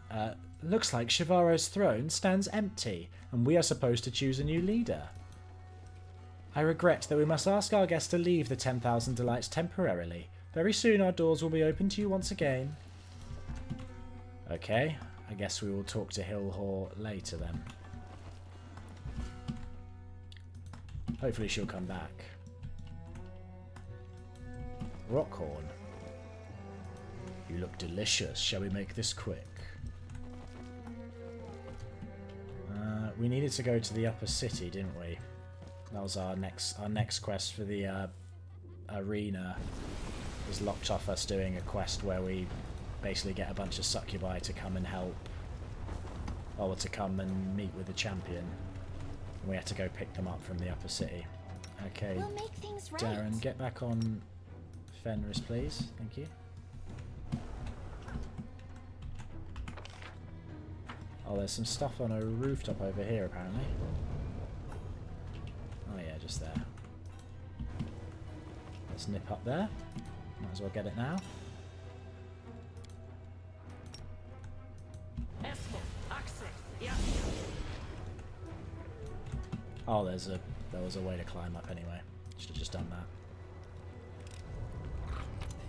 [SPEAKER 1] Looks like Shivaro's throne stands empty, and we are supposed to choose a new leader. I regret that we must ask our guests to leave the 10,000 Delights temporarily. Very soon our doors will be open to you once again. Okay, I guess we will talk to Hillhaw later then. Hopefully she'll come back. Rockhorn. You look delicious. Shall we make this quick? We needed to go to the upper city, didn't we? That was our next quest for the arena. Was locked off us doing a quest where we basically get a bunch of succubi to come and help, or to come and meet with the champion. And we had to go pick them up from the upper city. Okay,
[SPEAKER 4] We'll make things right.
[SPEAKER 1] Darren, get back on Fenris, please. Thank you. Oh, there's some stuff on a rooftop over here, apparently. Oh yeah, just there. Let's nip up there. Might as well get it now. Oh, there was a way to climb up anyway. Should have just done that.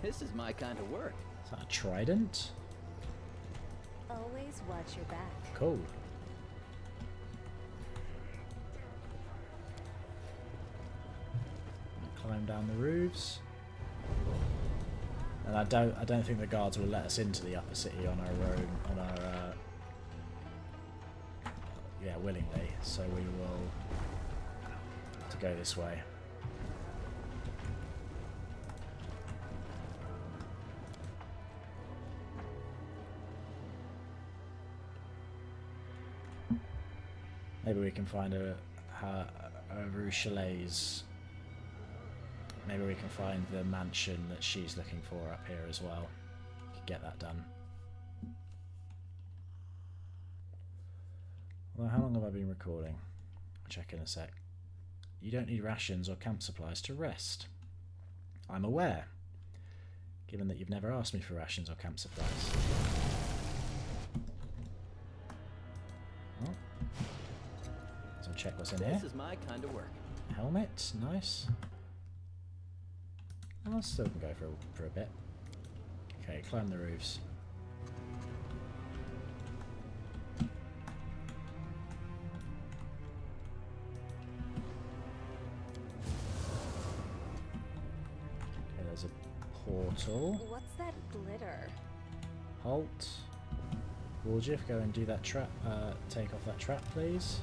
[SPEAKER 3] This is my kind of work.
[SPEAKER 1] Is that a trident?
[SPEAKER 4] Always watch your back.
[SPEAKER 1] Cool. Climb down the roofs. And I don't think the guards will let us into the upper city on our own, yeah, willingly. So we will have to go this way. Maybe we can find Arueshalae's. Maybe we can find the mansion that she's looking for up here as well. Could get that done. Well, how long have I been recording? I'll check in a sec. You don't need rations or camp supplies to rest. I'm aware, given that you've never asked me for rations or camp supplies. Oh. So check what's in here.
[SPEAKER 3] This is my kind of work.
[SPEAKER 1] Helmet, nice. I'll still go for a bit. Okay, climb the roofs. Okay, there's a portal.
[SPEAKER 4] What's that glitter?
[SPEAKER 1] Halt. Warjif, go and do that trap. Take off that trap, please.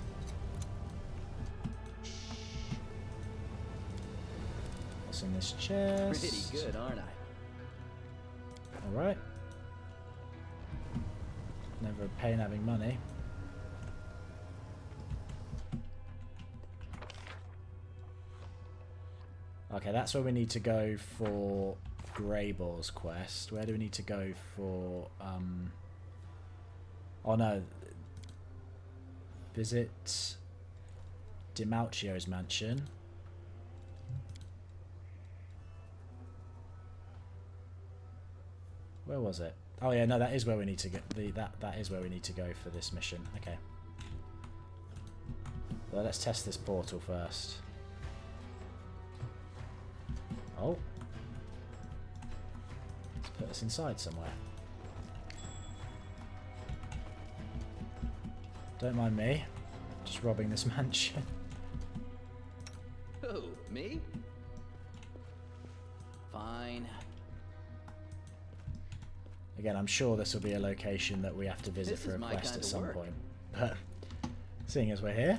[SPEAKER 1] What's in this chest?
[SPEAKER 3] Pretty good, aren't I?
[SPEAKER 1] Alright. Never a pain having money. Okay, that's where we need to go for Greyboar's quest. Where do we need to go for... Oh no. Visit Dimauchio's mansion. Where was it? Oh yeah, no, that is where we need to get that is where we need to go for this mission. Okay. Well, let's test this portal first. Oh. Let's put us inside somewhere. Don't mind me. Just robbing this mansion.
[SPEAKER 3] Who, me? Fine.
[SPEAKER 1] Again, I'm sure this will be a location that we have to visit for a quest at some point. But seeing as we're here,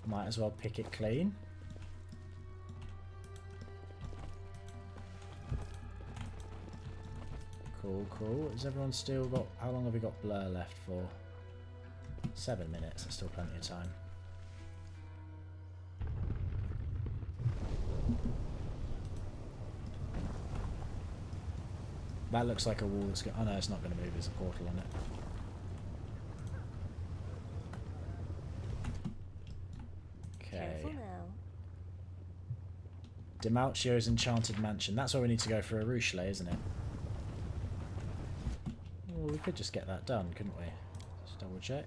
[SPEAKER 1] might as well pick it clean. Cool, cool. Has everyone still got... How long have we got Blur left for? 7 minutes. There's still plenty of time. That looks like a wall that's going... Oh no, it's not going to move. There's a portal on it. Okay.
[SPEAKER 4] Careful now.
[SPEAKER 1] Dimauchio's Enchanted Mansion. That's where we need to go for Arueshalae, isn't it? Well, we could just get that done, couldn't we? Just double check.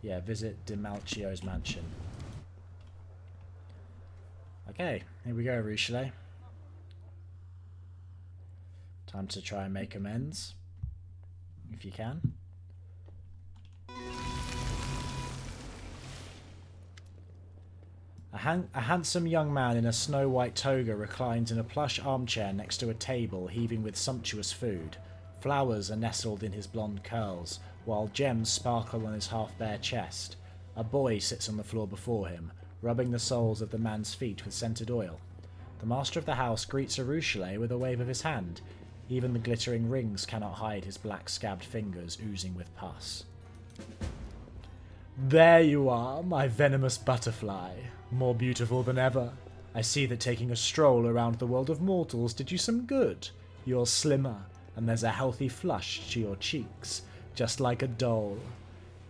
[SPEAKER 1] Yeah, visit Dimauchio's mansion. Okay, here we go, Arueshalae. Time to try and make amends, if you can. A handsome young man in a snow-white toga reclines in a plush armchair next to a table heaving with sumptuous food. Flowers are nestled in his blonde curls, while gems sparkle on his half-bare chest. A boy sits on the floor before him, rubbing the soles of the man's feet with scented oil. The master of the house greets Arueshalae with a wave of his hand. Even the glittering rings cannot hide his black scabbed fingers oozing with pus. There you are, my venomous butterfly, more beautiful than ever. I see that taking a stroll around the world of mortals did you some good. You're slimmer, and there's a healthy flush to your cheeks, just like a doll.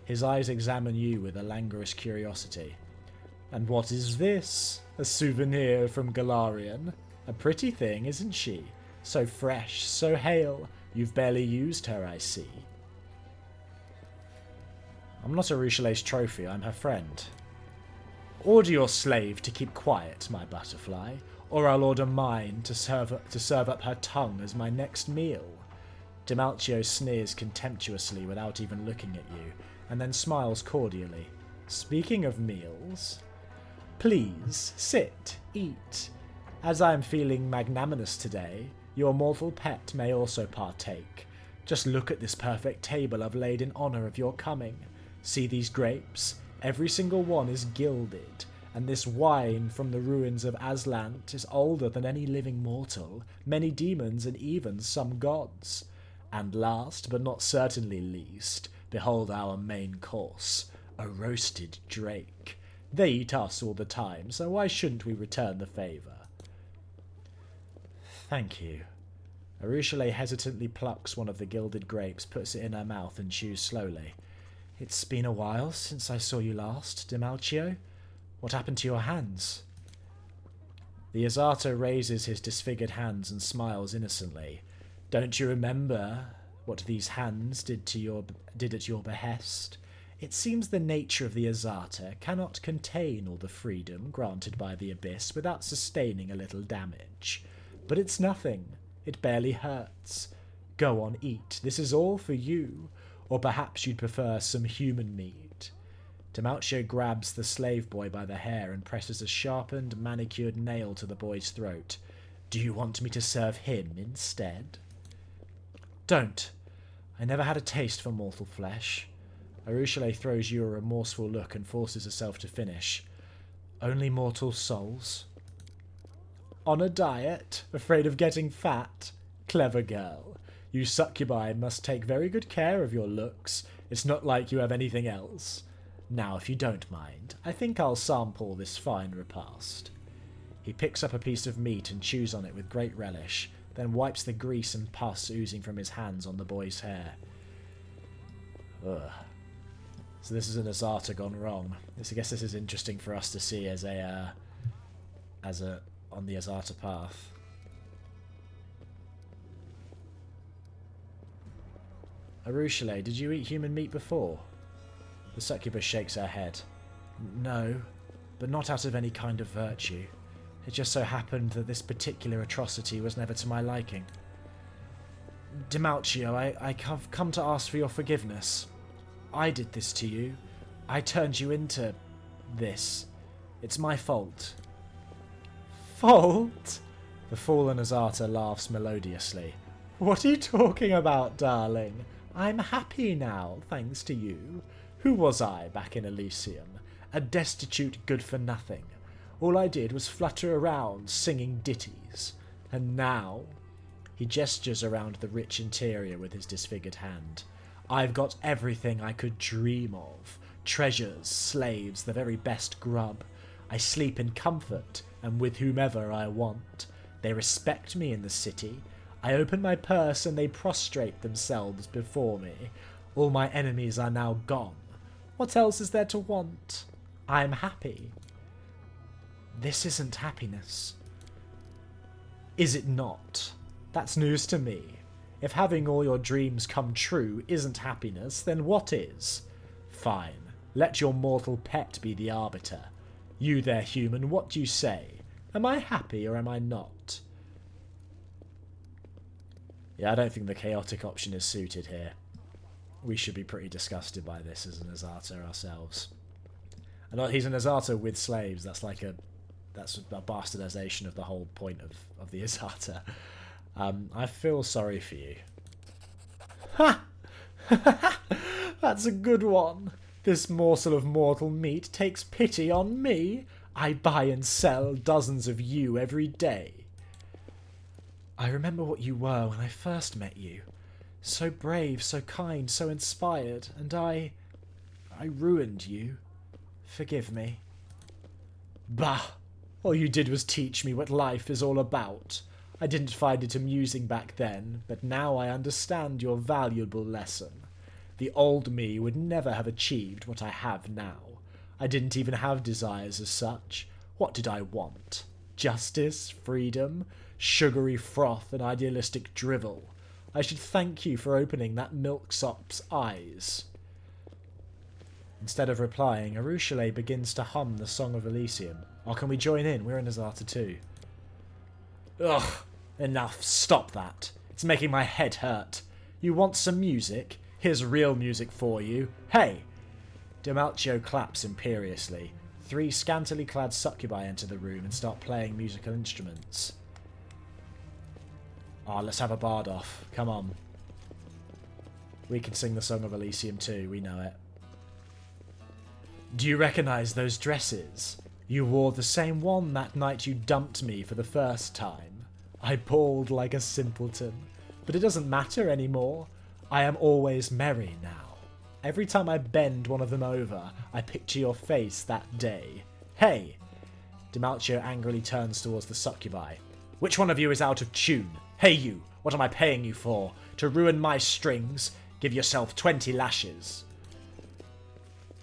[SPEAKER 1] His eyes examine you with a languorous curiosity. And what is this? A souvenir from Galarian? A pretty thing, isn't she? So fresh, so hale. You've barely used her, I see. I'm not Arueshalae's trophy, I'm her friend. Order your slave to keep quiet, my butterfly, or I'll order mine to serve up her tongue as my next meal. Dimauchio sneers contemptuously without even looking at you, and then smiles cordially. Speaking of meals, please sit, eat. As I am feeling magnanimous today, your mortal pet may also partake. Just look at this perfect table I've laid in honour of your coming. See these grapes? Every single one is gilded, and this wine from the ruins of Aslant is older than any living mortal, many demons and even some gods. And last, but not certainly least, behold our main course, a roasted drake. They eat us all the time, so why shouldn't we return the favour? Thank you. Arueshalae hesitantly plucks one of the gilded grapes, puts it in her mouth and chews slowly. It's been a while since I saw you last, Demalchio. What happened to your hands? The Azata raises his disfigured hands and smiles innocently. Don't you remember what these hands did at your behest? It seems the nature of the Azata cannot contain all the freedom granted by the Abyss without sustaining a little damage. But it's nothing. It barely hurts. Go on, eat. This is all for you. Or perhaps you'd prefer some human meat. Demalchio grabs the slave boy by the hair and presses a sharpened, manicured nail to the boy's throat. Do you want me to serve him instead? Don't. I never had a taste for mortal flesh. Arueshalae throws you a remorseful look and forces herself to finish. Only mortal souls? On a diet? Afraid of getting fat? Clever girl. You succubi must take very good care of your looks. It's not like you have anything else. Now, if you don't mind, I think I'll sample this fine repast. He picks up a piece of meat and chews on it with great relish, then wipes the grease and pus oozing from his hands on the boy's hair. Ugh. So this is an Azata gone wrong. I guess this is interesting for us to see as a on the Azata path. Arueshalae, did you eat human meat before? The succubus shakes her head. No, but not out of any kind of virtue. It just so happened that this particular atrocity was never to my liking. Demalchio, I've come to ask for your forgiveness. I did this to you. I turned you into this. It's my fault. Fault? The fallen Azata laughs melodiously. What are you talking about, darling? I'm happy now, thanks to you. Who was I back in Elysium? A destitute good-for-nothing. All I did was flutter around, singing ditties. And now... He gestures around the rich interior with his disfigured hand. I've got everything I could dream of. Treasures, slaves, the very best grub. I sleep in comfort, and with whomever I want. They respect me in the city. I open my purse and they prostrate themselves before me. All my enemies are now gone. What else is there to want? I'm happy. This isn't happiness. Is it not? That's news to me. If having all your dreams come true isn't happiness, then what is? Fine. Let your mortal pet be the arbiter. You there, human, what do you say? Am I happy or am I not? Yeah, I don't think the chaotic option is suited here. We should be pretty disgusted by this as an Azata ourselves. And he's an Azata with slaves. That's a bastardization of the whole point of the Azata. I feel sorry for you. Ha! That's a good one. This morsel of mortal meat takes pity on me. I buy and sell dozens of you every day. I remember what you were when I first met you. So brave, so kind, so inspired, and I ruined you. Forgive me. Bah! All you did was teach me what life is all about. I didn't find it amusing back then, but now I understand your valuable lesson. The old me would never have achieved what I have now. I didn't even have desires as such. What did I want? Justice? Freedom? Sugary froth and idealistic drivel. I should thank you for opening that milksop's eyes. Instead of replying, Arueshalae begins to hum the Song of Elysium. Or can we join in? We're in Azata too. Ugh! Enough. Stop that. It's making my head hurt. You want some music? Here's real music for you. Hey! Demalchio claps imperiously. 3 scantily clad succubi enter the room and start playing musical instruments. Ah, let's have a bard off. Come on. We can sing the Song of Elysium too, we know it. Do you recognise those dresses? You wore the same one that night you dumped me for the first time. I bawled like a simpleton, but it doesn't matter anymore. I am always merry now. Every time I bend one of them over, I picture your face that day. Hey! Demalcio angrily turns towards the succubi. Which one of you is out of tune? Hey you, what am I paying you for? To ruin my strings? Give yourself 20 lashes.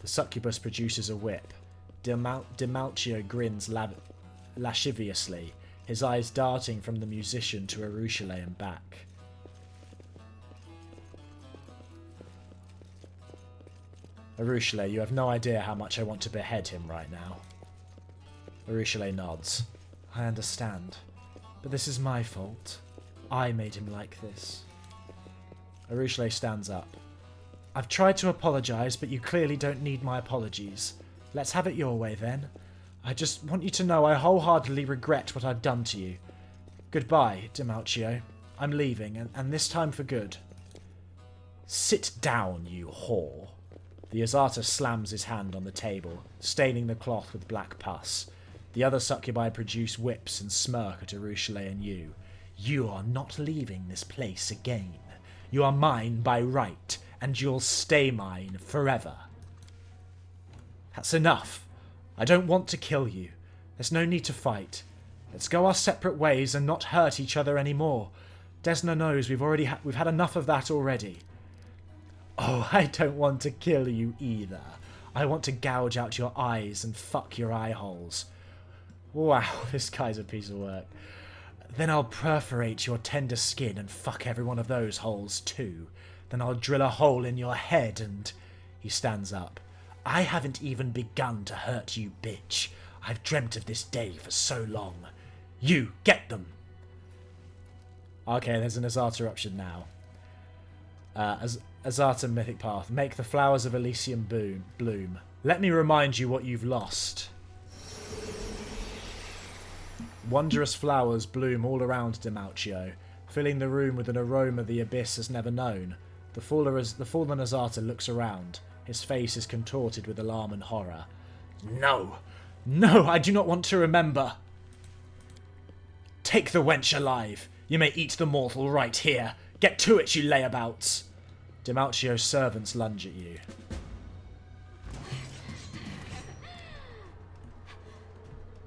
[SPEAKER 1] The succubus produces a whip. Demalcio grins lasciviously, his eyes darting from the musician to Arueshalae and back. Arueshalae, you have no idea how much I want to behead him right now. Arueshalae nods. I understand. But this is my fault. I made him like this. Arueshalae stands up. I've tried to apologise, but you clearly don't need my apologies. Let's have it your way then. I just want you to know I wholeheartedly regret what I've done to you. Goodbye, Demalcio. I'm leaving, and this time for good. Sit down, you whore. The Azata slams his hand on the table, staining the cloth with black pus. The other succubi produce whips and smirk at Arueshalae and you. You are not leaving this place again. You are mine by right, and you'll stay mine forever. That's enough. I don't want to kill you. There's no need to fight. Let's go our separate ways and not hurt each other anymore. Desna knows we've had enough of that already. Oh, I don't want to kill you either. I want to gouge out your eyes and fuck your eye holes. Wow, this guy's a piece of work. Then I'll perforate your tender skin and fuck every one of those holes too. Then I'll drill a hole in your head and... He stands up. I haven't even begun to hurt you, bitch. I've dreamt of this day for so long. You, get them! Okay, there's an Azata eruption now. Azata Mythic Path. Make the flowers of Elysium bloom. Let me remind you what you've lost. Wondrous flowers bloom all around Demalcio, filling the room with an aroma the abyss has never known. The fallen Azata looks around. His face is contorted with alarm and horror. No! No, I do not want to remember! Take the wench alive! You may eat the mortal right here! Get to it, you layabouts! Demalcio's servants lunge at you.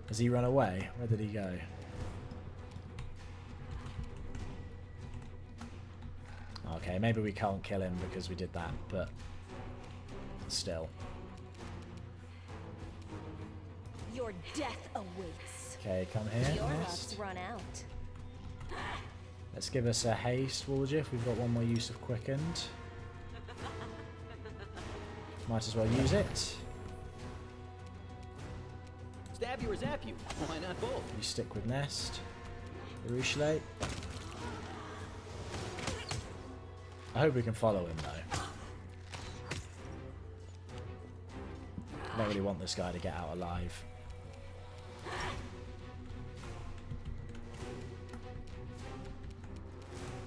[SPEAKER 1] Has he run away? Where did he go? Okay, maybe we can't kill him because we did that, but still.
[SPEAKER 4] Your death awaits.
[SPEAKER 1] Okay, come here.
[SPEAKER 4] Your
[SPEAKER 1] Next.
[SPEAKER 4] luck's run out.
[SPEAKER 1] Let's give us a haste, Woolgif. We've got one more use of quickened. Might as well use it.
[SPEAKER 3] Stab you or zap you. Why not both?
[SPEAKER 1] You stick with Nest. Arueshalae. I hope we can follow him though. I don't really want this guy to get out alive.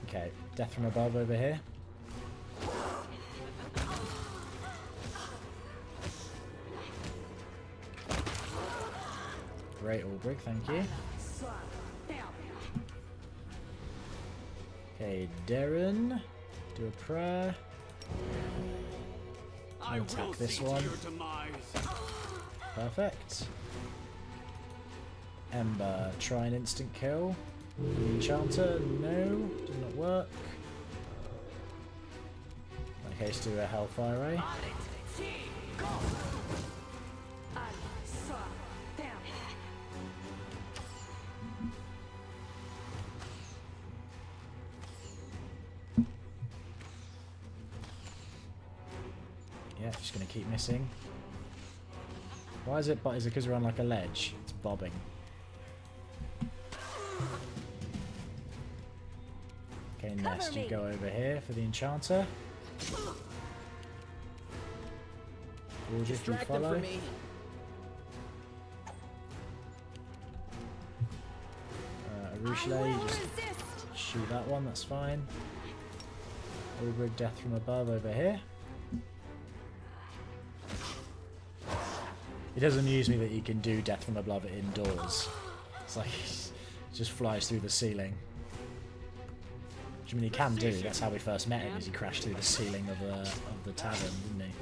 [SPEAKER 1] Okay, death from above over here. Great Ulbrich, thank you. Okay, Darren. Do a prayer. I'll attack this one. Perfect. Ember, try an instant kill. Enchanter, no, does not work. In that case, do a Hellfire Ray. Yeah, just gonna keep missing. Why is it? Is it because we're on like a ledge? It's bobbing. Okay, Nest, you go over here for the enchanter. Would you follow? Arueshalae, just shoot that one, that's fine. Ogre death from above over here. It does amuse me that you can do death from above indoors. It's like it just flies through the ceiling. Which I mean he can do, that's how we first met him, is he crashed through the ceiling of the tavern, didn't he?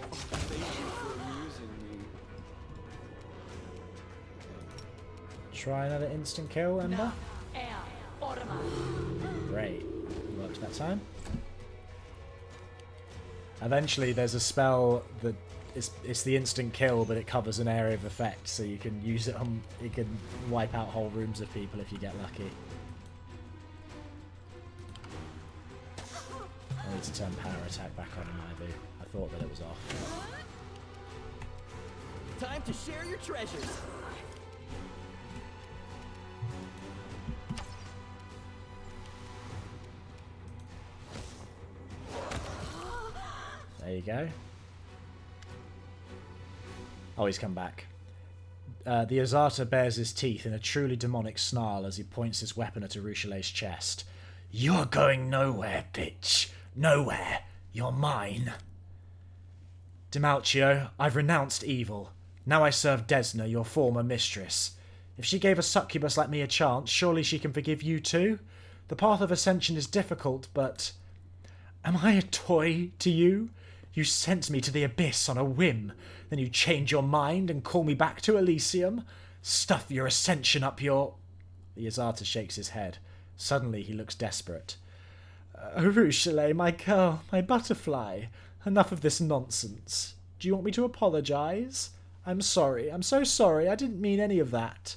[SPEAKER 1] Try another instant kill, Ember. Great. Worked that time. Eventually there's a spell that it's the instant kill, but it covers an area of effect, so you can use it on, you can wipe out whole rooms of people if you get lucky. I need to turn power attack back on in my view. I thought that it was off.
[SPEAKER 3] Time to share your treasures.
[SPEAKER 1] There you go. Oh, he's come back. The Azata bares his teeth in a truly demonic snarl as he points his weapon at Arueshalae's chest. You're going nowhere, bitch. Nowhere. You're mine. Demalchio, I've renounced evil. Now I serve Desna, your former mistress. If she gave a succubus like me a chance, surely she can forgive you too? The path of ascension is difficult, but... Am I a toy to you? You sent me to the abyss on a whim. Then you change your mind and call me back to Elysium? Stuff your ascension up your... The Azata shakes his head. Suddenly he looks desperate. Arueshalae, my girl, my butterfly. Enough of this nonsense. Do you want me to apologise? I'm sorry. I'm so sorry. I didn't mean any of that.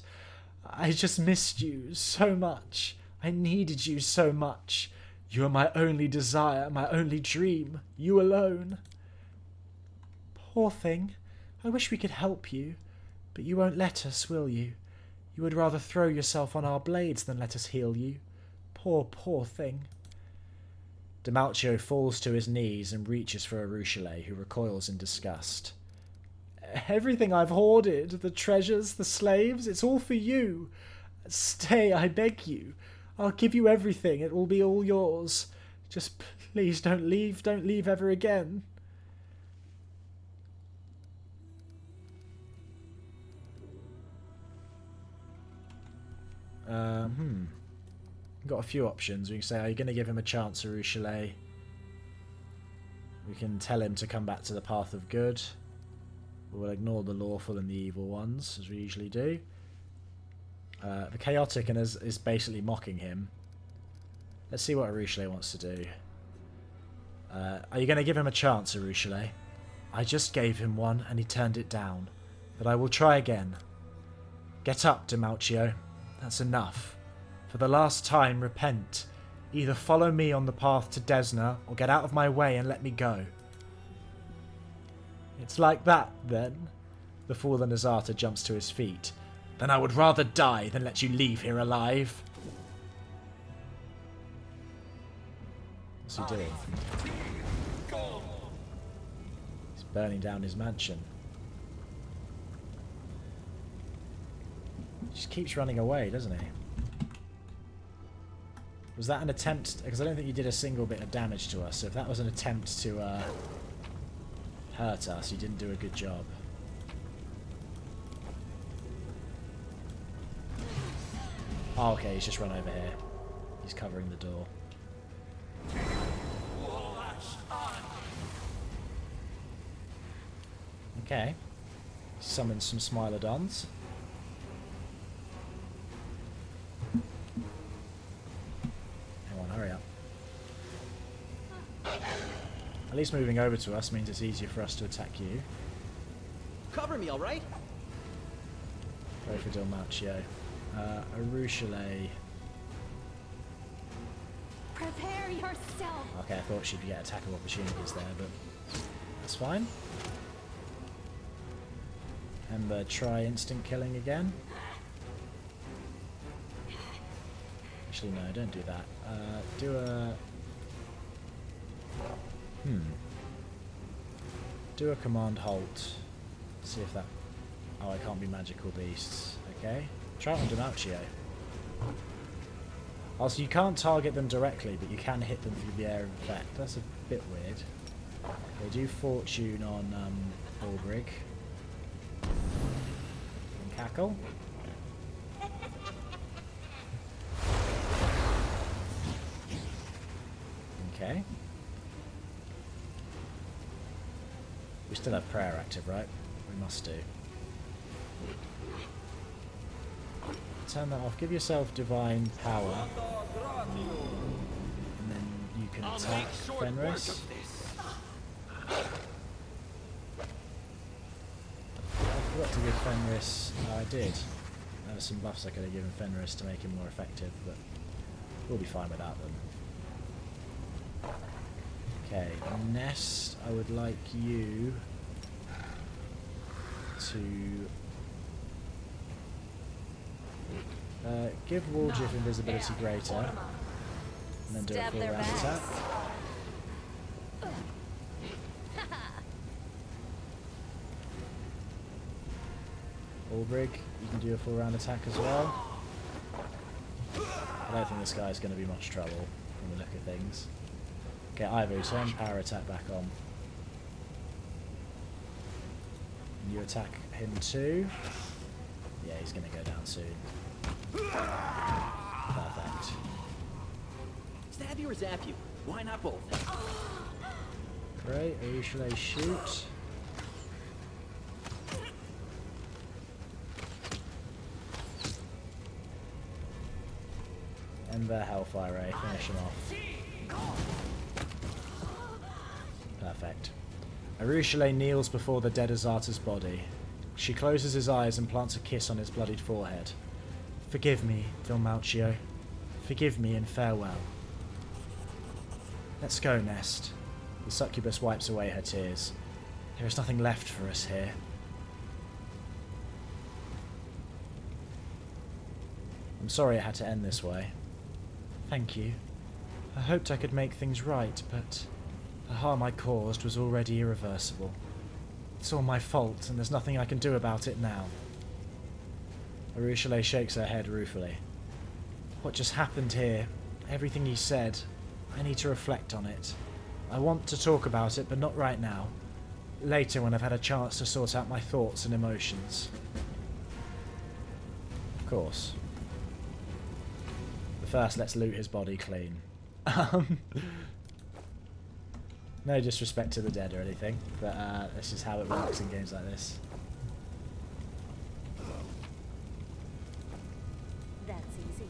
[SPEAKER 1] I just missed you so much. I needed you so much. You are my only desire, my only dream. You alone. Poor thing. I wish we could help you. But you won't let us, will you? You would rather throw yourself on our blades than let us heal you. Poor, poor thing. Demalchio falls to his knees and reaches for Arueshalae, who recoils in disgust. Everything I've hoarded, the treasures, the slaves, it's all for you. Stay, I beg you. I'll give you everything. It will be all yours. Just please don't leave. Don't leave ever again. Got a few options. We can say, are you going to give him a chance, Arueshalae? We can tell him to come back to the path of good. We'll ignore the lawful and the evil ones, as we usually do. The chaotic and is basically mocking him. Let's see what Arueshalae wants to do. Are you going to give him a chance, Arueshalae? I just gave him one and he turned it down. But I will try again. Get up, Demalchio. That's enough. For the last time, repent. Either follow me on the path to Desna, or get out of my way and let me go. It's like that, then? The fallen Azata jumps to his feet. Then I would rather die than let you leave here alive. What's he doing? He's burning down his mansion. He just keeps running away, doesn't he? Was that an attempt? Because I don't think you did a single bit of damage to us. So if that was an attempt to hurt us, you didn't do a good job. Oh, okay, he's just run over here. He's covering the door. Okay. Summon some Smilodons. Hurry up. At least moving over to us means it's easier for us to attack you.
[SPEAKER 3] Cover me, all right?
[SPEAKER 1] Go for Demalchio. Arueshalae.
[SPEAKER 4] Prepare yourself.
[SPEAKER 1] Okay, I thought she'd get attack of opportunities there, but that's fine. Ember, try instant killing again. Actually, no, don't do that. Do a... Do a command halt. See if that... Oh, I can't be magical beasts. Okay. Try it on Demalchio. Also, you can't target them directly, but you can hit them through the area of effect. That's a bit weird. They do fortune on Ulbrig. And Cackle. Okay. We still have prayer active, right? We must do. Turn that off. Give yourself divine power. And then you can attack Fenris. I forgot to give Fenris... Oh, I did. There were some buffs I could have given Fenris to make him more effective, but we'll be fine without them. Okay, Nest, I would like you to give Wallgif invisibility greater, and then do a full round attack. Ulbrig, you can do a full round attack as well. I don't think this guy's going to be much trouble from the look of things. Okay, Ivo, turn power attack back on. And you attack him too. Yeah, he's going to go down soon. Perfect.
[SPEAKER 3] Stab you or zap you? Why not both?
[SPEAKER 1] Great, Arueshalae shoot. End their Hellfire Ray, finish him off. Perfect. Arueshalae kneels before the dead Azata's body. She closes his eyes and plants a kiss on his bloodied forehead. Forgive me, Vilmalchio. Forgive me and farewell. Let's go, Nest. The succubus wipes away her tears. There is nothing left for us here. I'm sorry it had to end this way. Thank you. I hoped I could make things right, but the harm I caused was already irreversible. It's all my fault, and there's nothing I can do about it now. Arueshalae shakes her head ruefully. What just happened here, everything he said, I need to reflect on it. I want to talk about it, but not right now. Later, when I've had a chance to sort out my thoughts and emotions. Of course. But first, let's loot his body clean. No disrespect to the dead or anything, but this is how it works in games like this.
[SPEAKER 4] That's easy.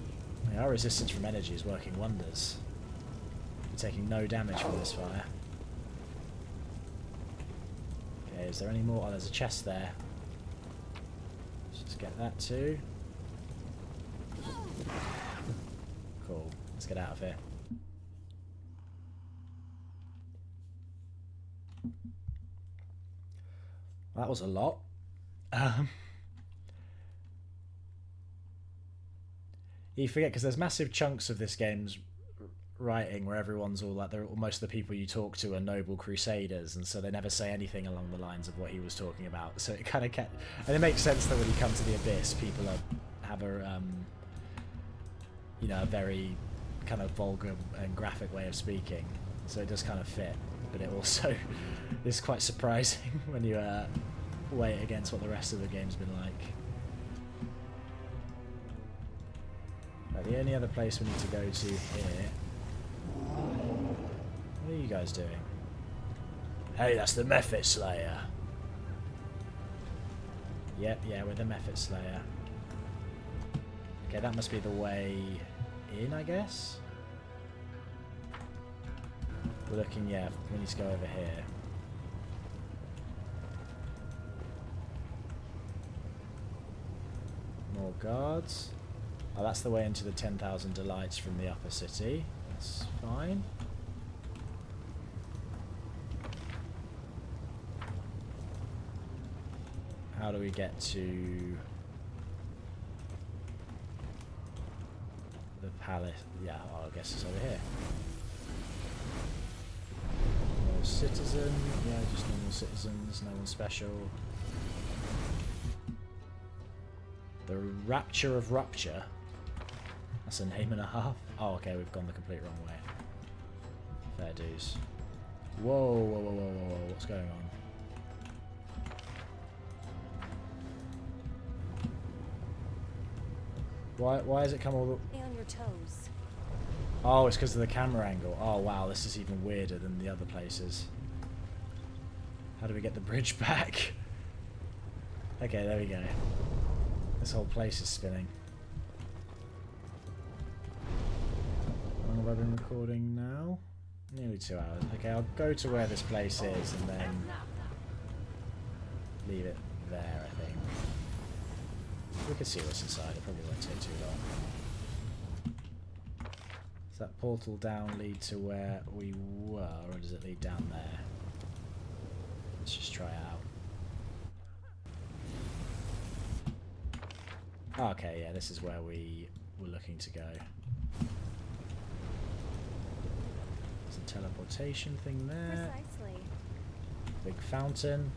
[SPEAKER 1] Our resistance from energy is working wonders. We're taking no damage from this fire. Okay, is there any more? Oh, there's a chest there. Let's just get that too. Cool. Let's get out of here. That was a lot. You forget, because there's massive chunks of this game's writing where everyone's all like, most of the people you talk to are noble crusaders, and so they never say anything along the lines of what he was talking about. So it kind of kept, and it makes sense that when you come to the Abyss, people have a you know, a very kind of vulgar and graphic way of speaking. So it does kind of fit, but it also is quite surprising when you weigh it against what the rest of the game's been like. Right, the only other place we need to go to here... What are you guys doing? Hey, that's the Mephit Slayer. Yep, yeah, we're the Mephit Slayer. Okay, that must be the way in, I guess? We're looking, yeah, we need to go over here. More guards. Oh, that's the way into the 10,000 delights from the upper city. That's fine. How do we get to the palace? Yeah, oh, I guess it's over here. No citizen. Yeah, just normal citizens. No one special. The Rapture of Rupture. That's a name and a half. Oh, okay, we've gone the complete wrong way. Fair dues. Whoa, whoa, whoa, whoa, whoa, whoa. What's going on? Why has it come all the...
[SPEAKER 4] Stay on your toes.
[SPEAKER 1] Oh, it's because of the camera angle. Oh, wow, this is even weirder than the other places. How do we get the bridge back? Okay, there we go. This whole place is spinning. How long have I been recording now? Nearly 2 hours. Okay, I'll go to where this place is and then leave it there, I think. We can see what's inside. It probably won't take too long. Does that portal down lead to where we were, or does it lead down there? Let's just try out. Okay, yeah, this is where we were looking to go. There's a teleportation thing there.
[SPEAKER 4] Precisely.
[SPEAKER 1] Big fountain.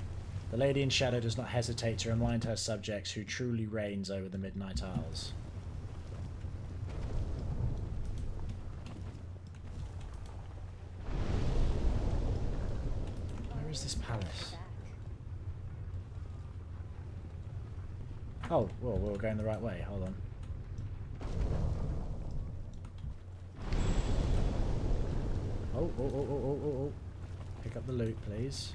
[SPEAKER 1] The Lady in Shadow does not hesitate to remind her subjects who truly reigns over the Midnight Isles. Where is this palace? Oh, well, we're going the right way. Hold on. Oh. Pick up the loot, please.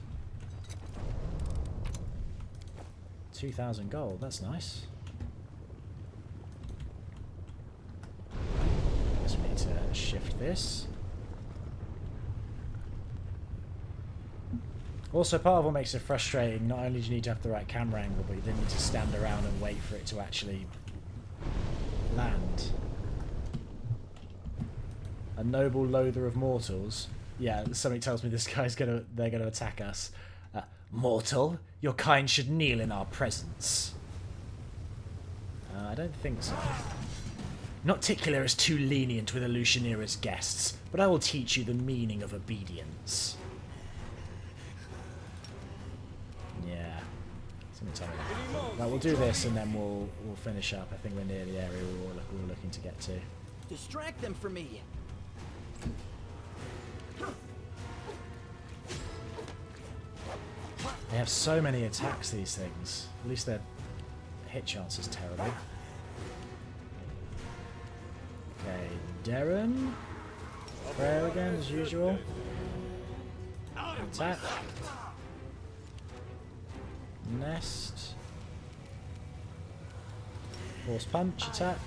[SPEAKER 1] 2,000 gold, that's nice. Guess we need to shift this. Also, part of what makes it frustrating, not only do you need to have the right camera angle, but you then need to stand around and wait for it to actually land. A noble loather of mortals. Yeah, something tells me this guy's they're gonna attack us. Mortal, your kind should kneel in our presence. I don't think so. Not Titular is too lenient with Arueshalae's guests, but I will teach you the meaning of obedience. Yeah. Something tell me that. Right, we'll do this and then we'll finish up. I think we're near the area we were looking to get to.
[SPEAKER 3] Distract them for me.
[SPEAKER 1] They have so many attacks, these things. At least their hit chance is terrible. Okay, Darren. Prayer again, as usual. Attack. Nest. Force punch, attack.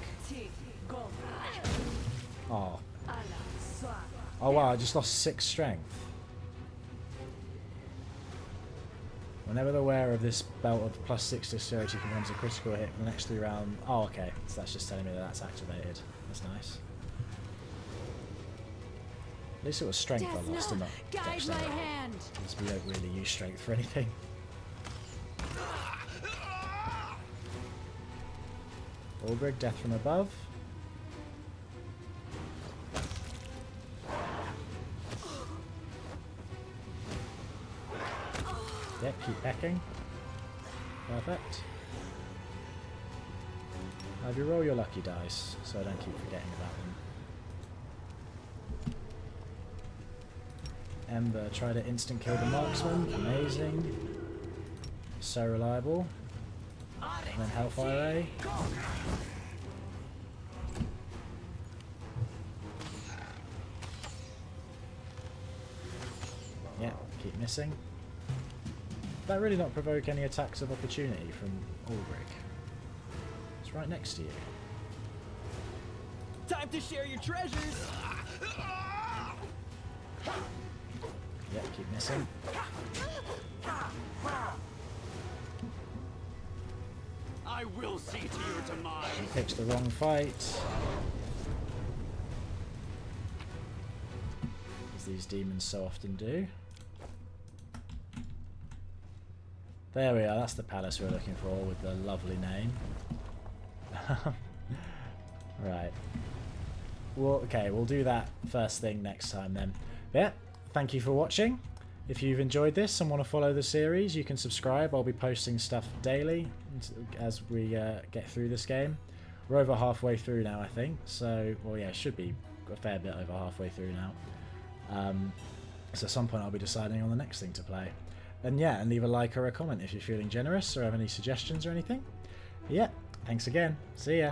[SPEAKER 1] Oh. Oh wow, I just lost 6 strength. Whenever they're aware of this belt of +6 dexterity becomes a critical hit for the next 3 rounds. Oh, okay. So that's just telling me that that's activated. That's nice. At least it was strength I lost and not dexterity. Because we don't really use strength for anything. Albrig, death from above. Yep, keep pecking. Perfect. Now do roll your lucky dice, so I don't keep forgetting about them. Ember, try to instant kill the marksman. Amazing. So reliable. And then Hellfire Ray. Yeah, keep missing. Did that really not provoke any attacks of opportunity from Albrig? It's right next to you.
[SPEAKER 3] Time to share your treasures.
[SPEAKER 1] Yep, keep missing.
[SPEAKER 3] I will see to your demise.
[SPEAKER 1] He picks the wrong fight. As these demons so often do. There we are, that's the palace we're looking for with the lovely name. Right. Well, okay, we'll do that first thing next time then. Yeah, thank you for watching. If you've enjoyed this and want to follow the series, you can subscribe. I'll be posting stuff daily as we get through this game. We're over halfway through now, I think. So, well, yeah, it should be a fair bit over halfway through now. So at some point I'll be deciding on the next thing to play. And yeah, and leave a like or a comment if you're feeling generous or have any suggestions or anything. Yeah, thanks again. See ya.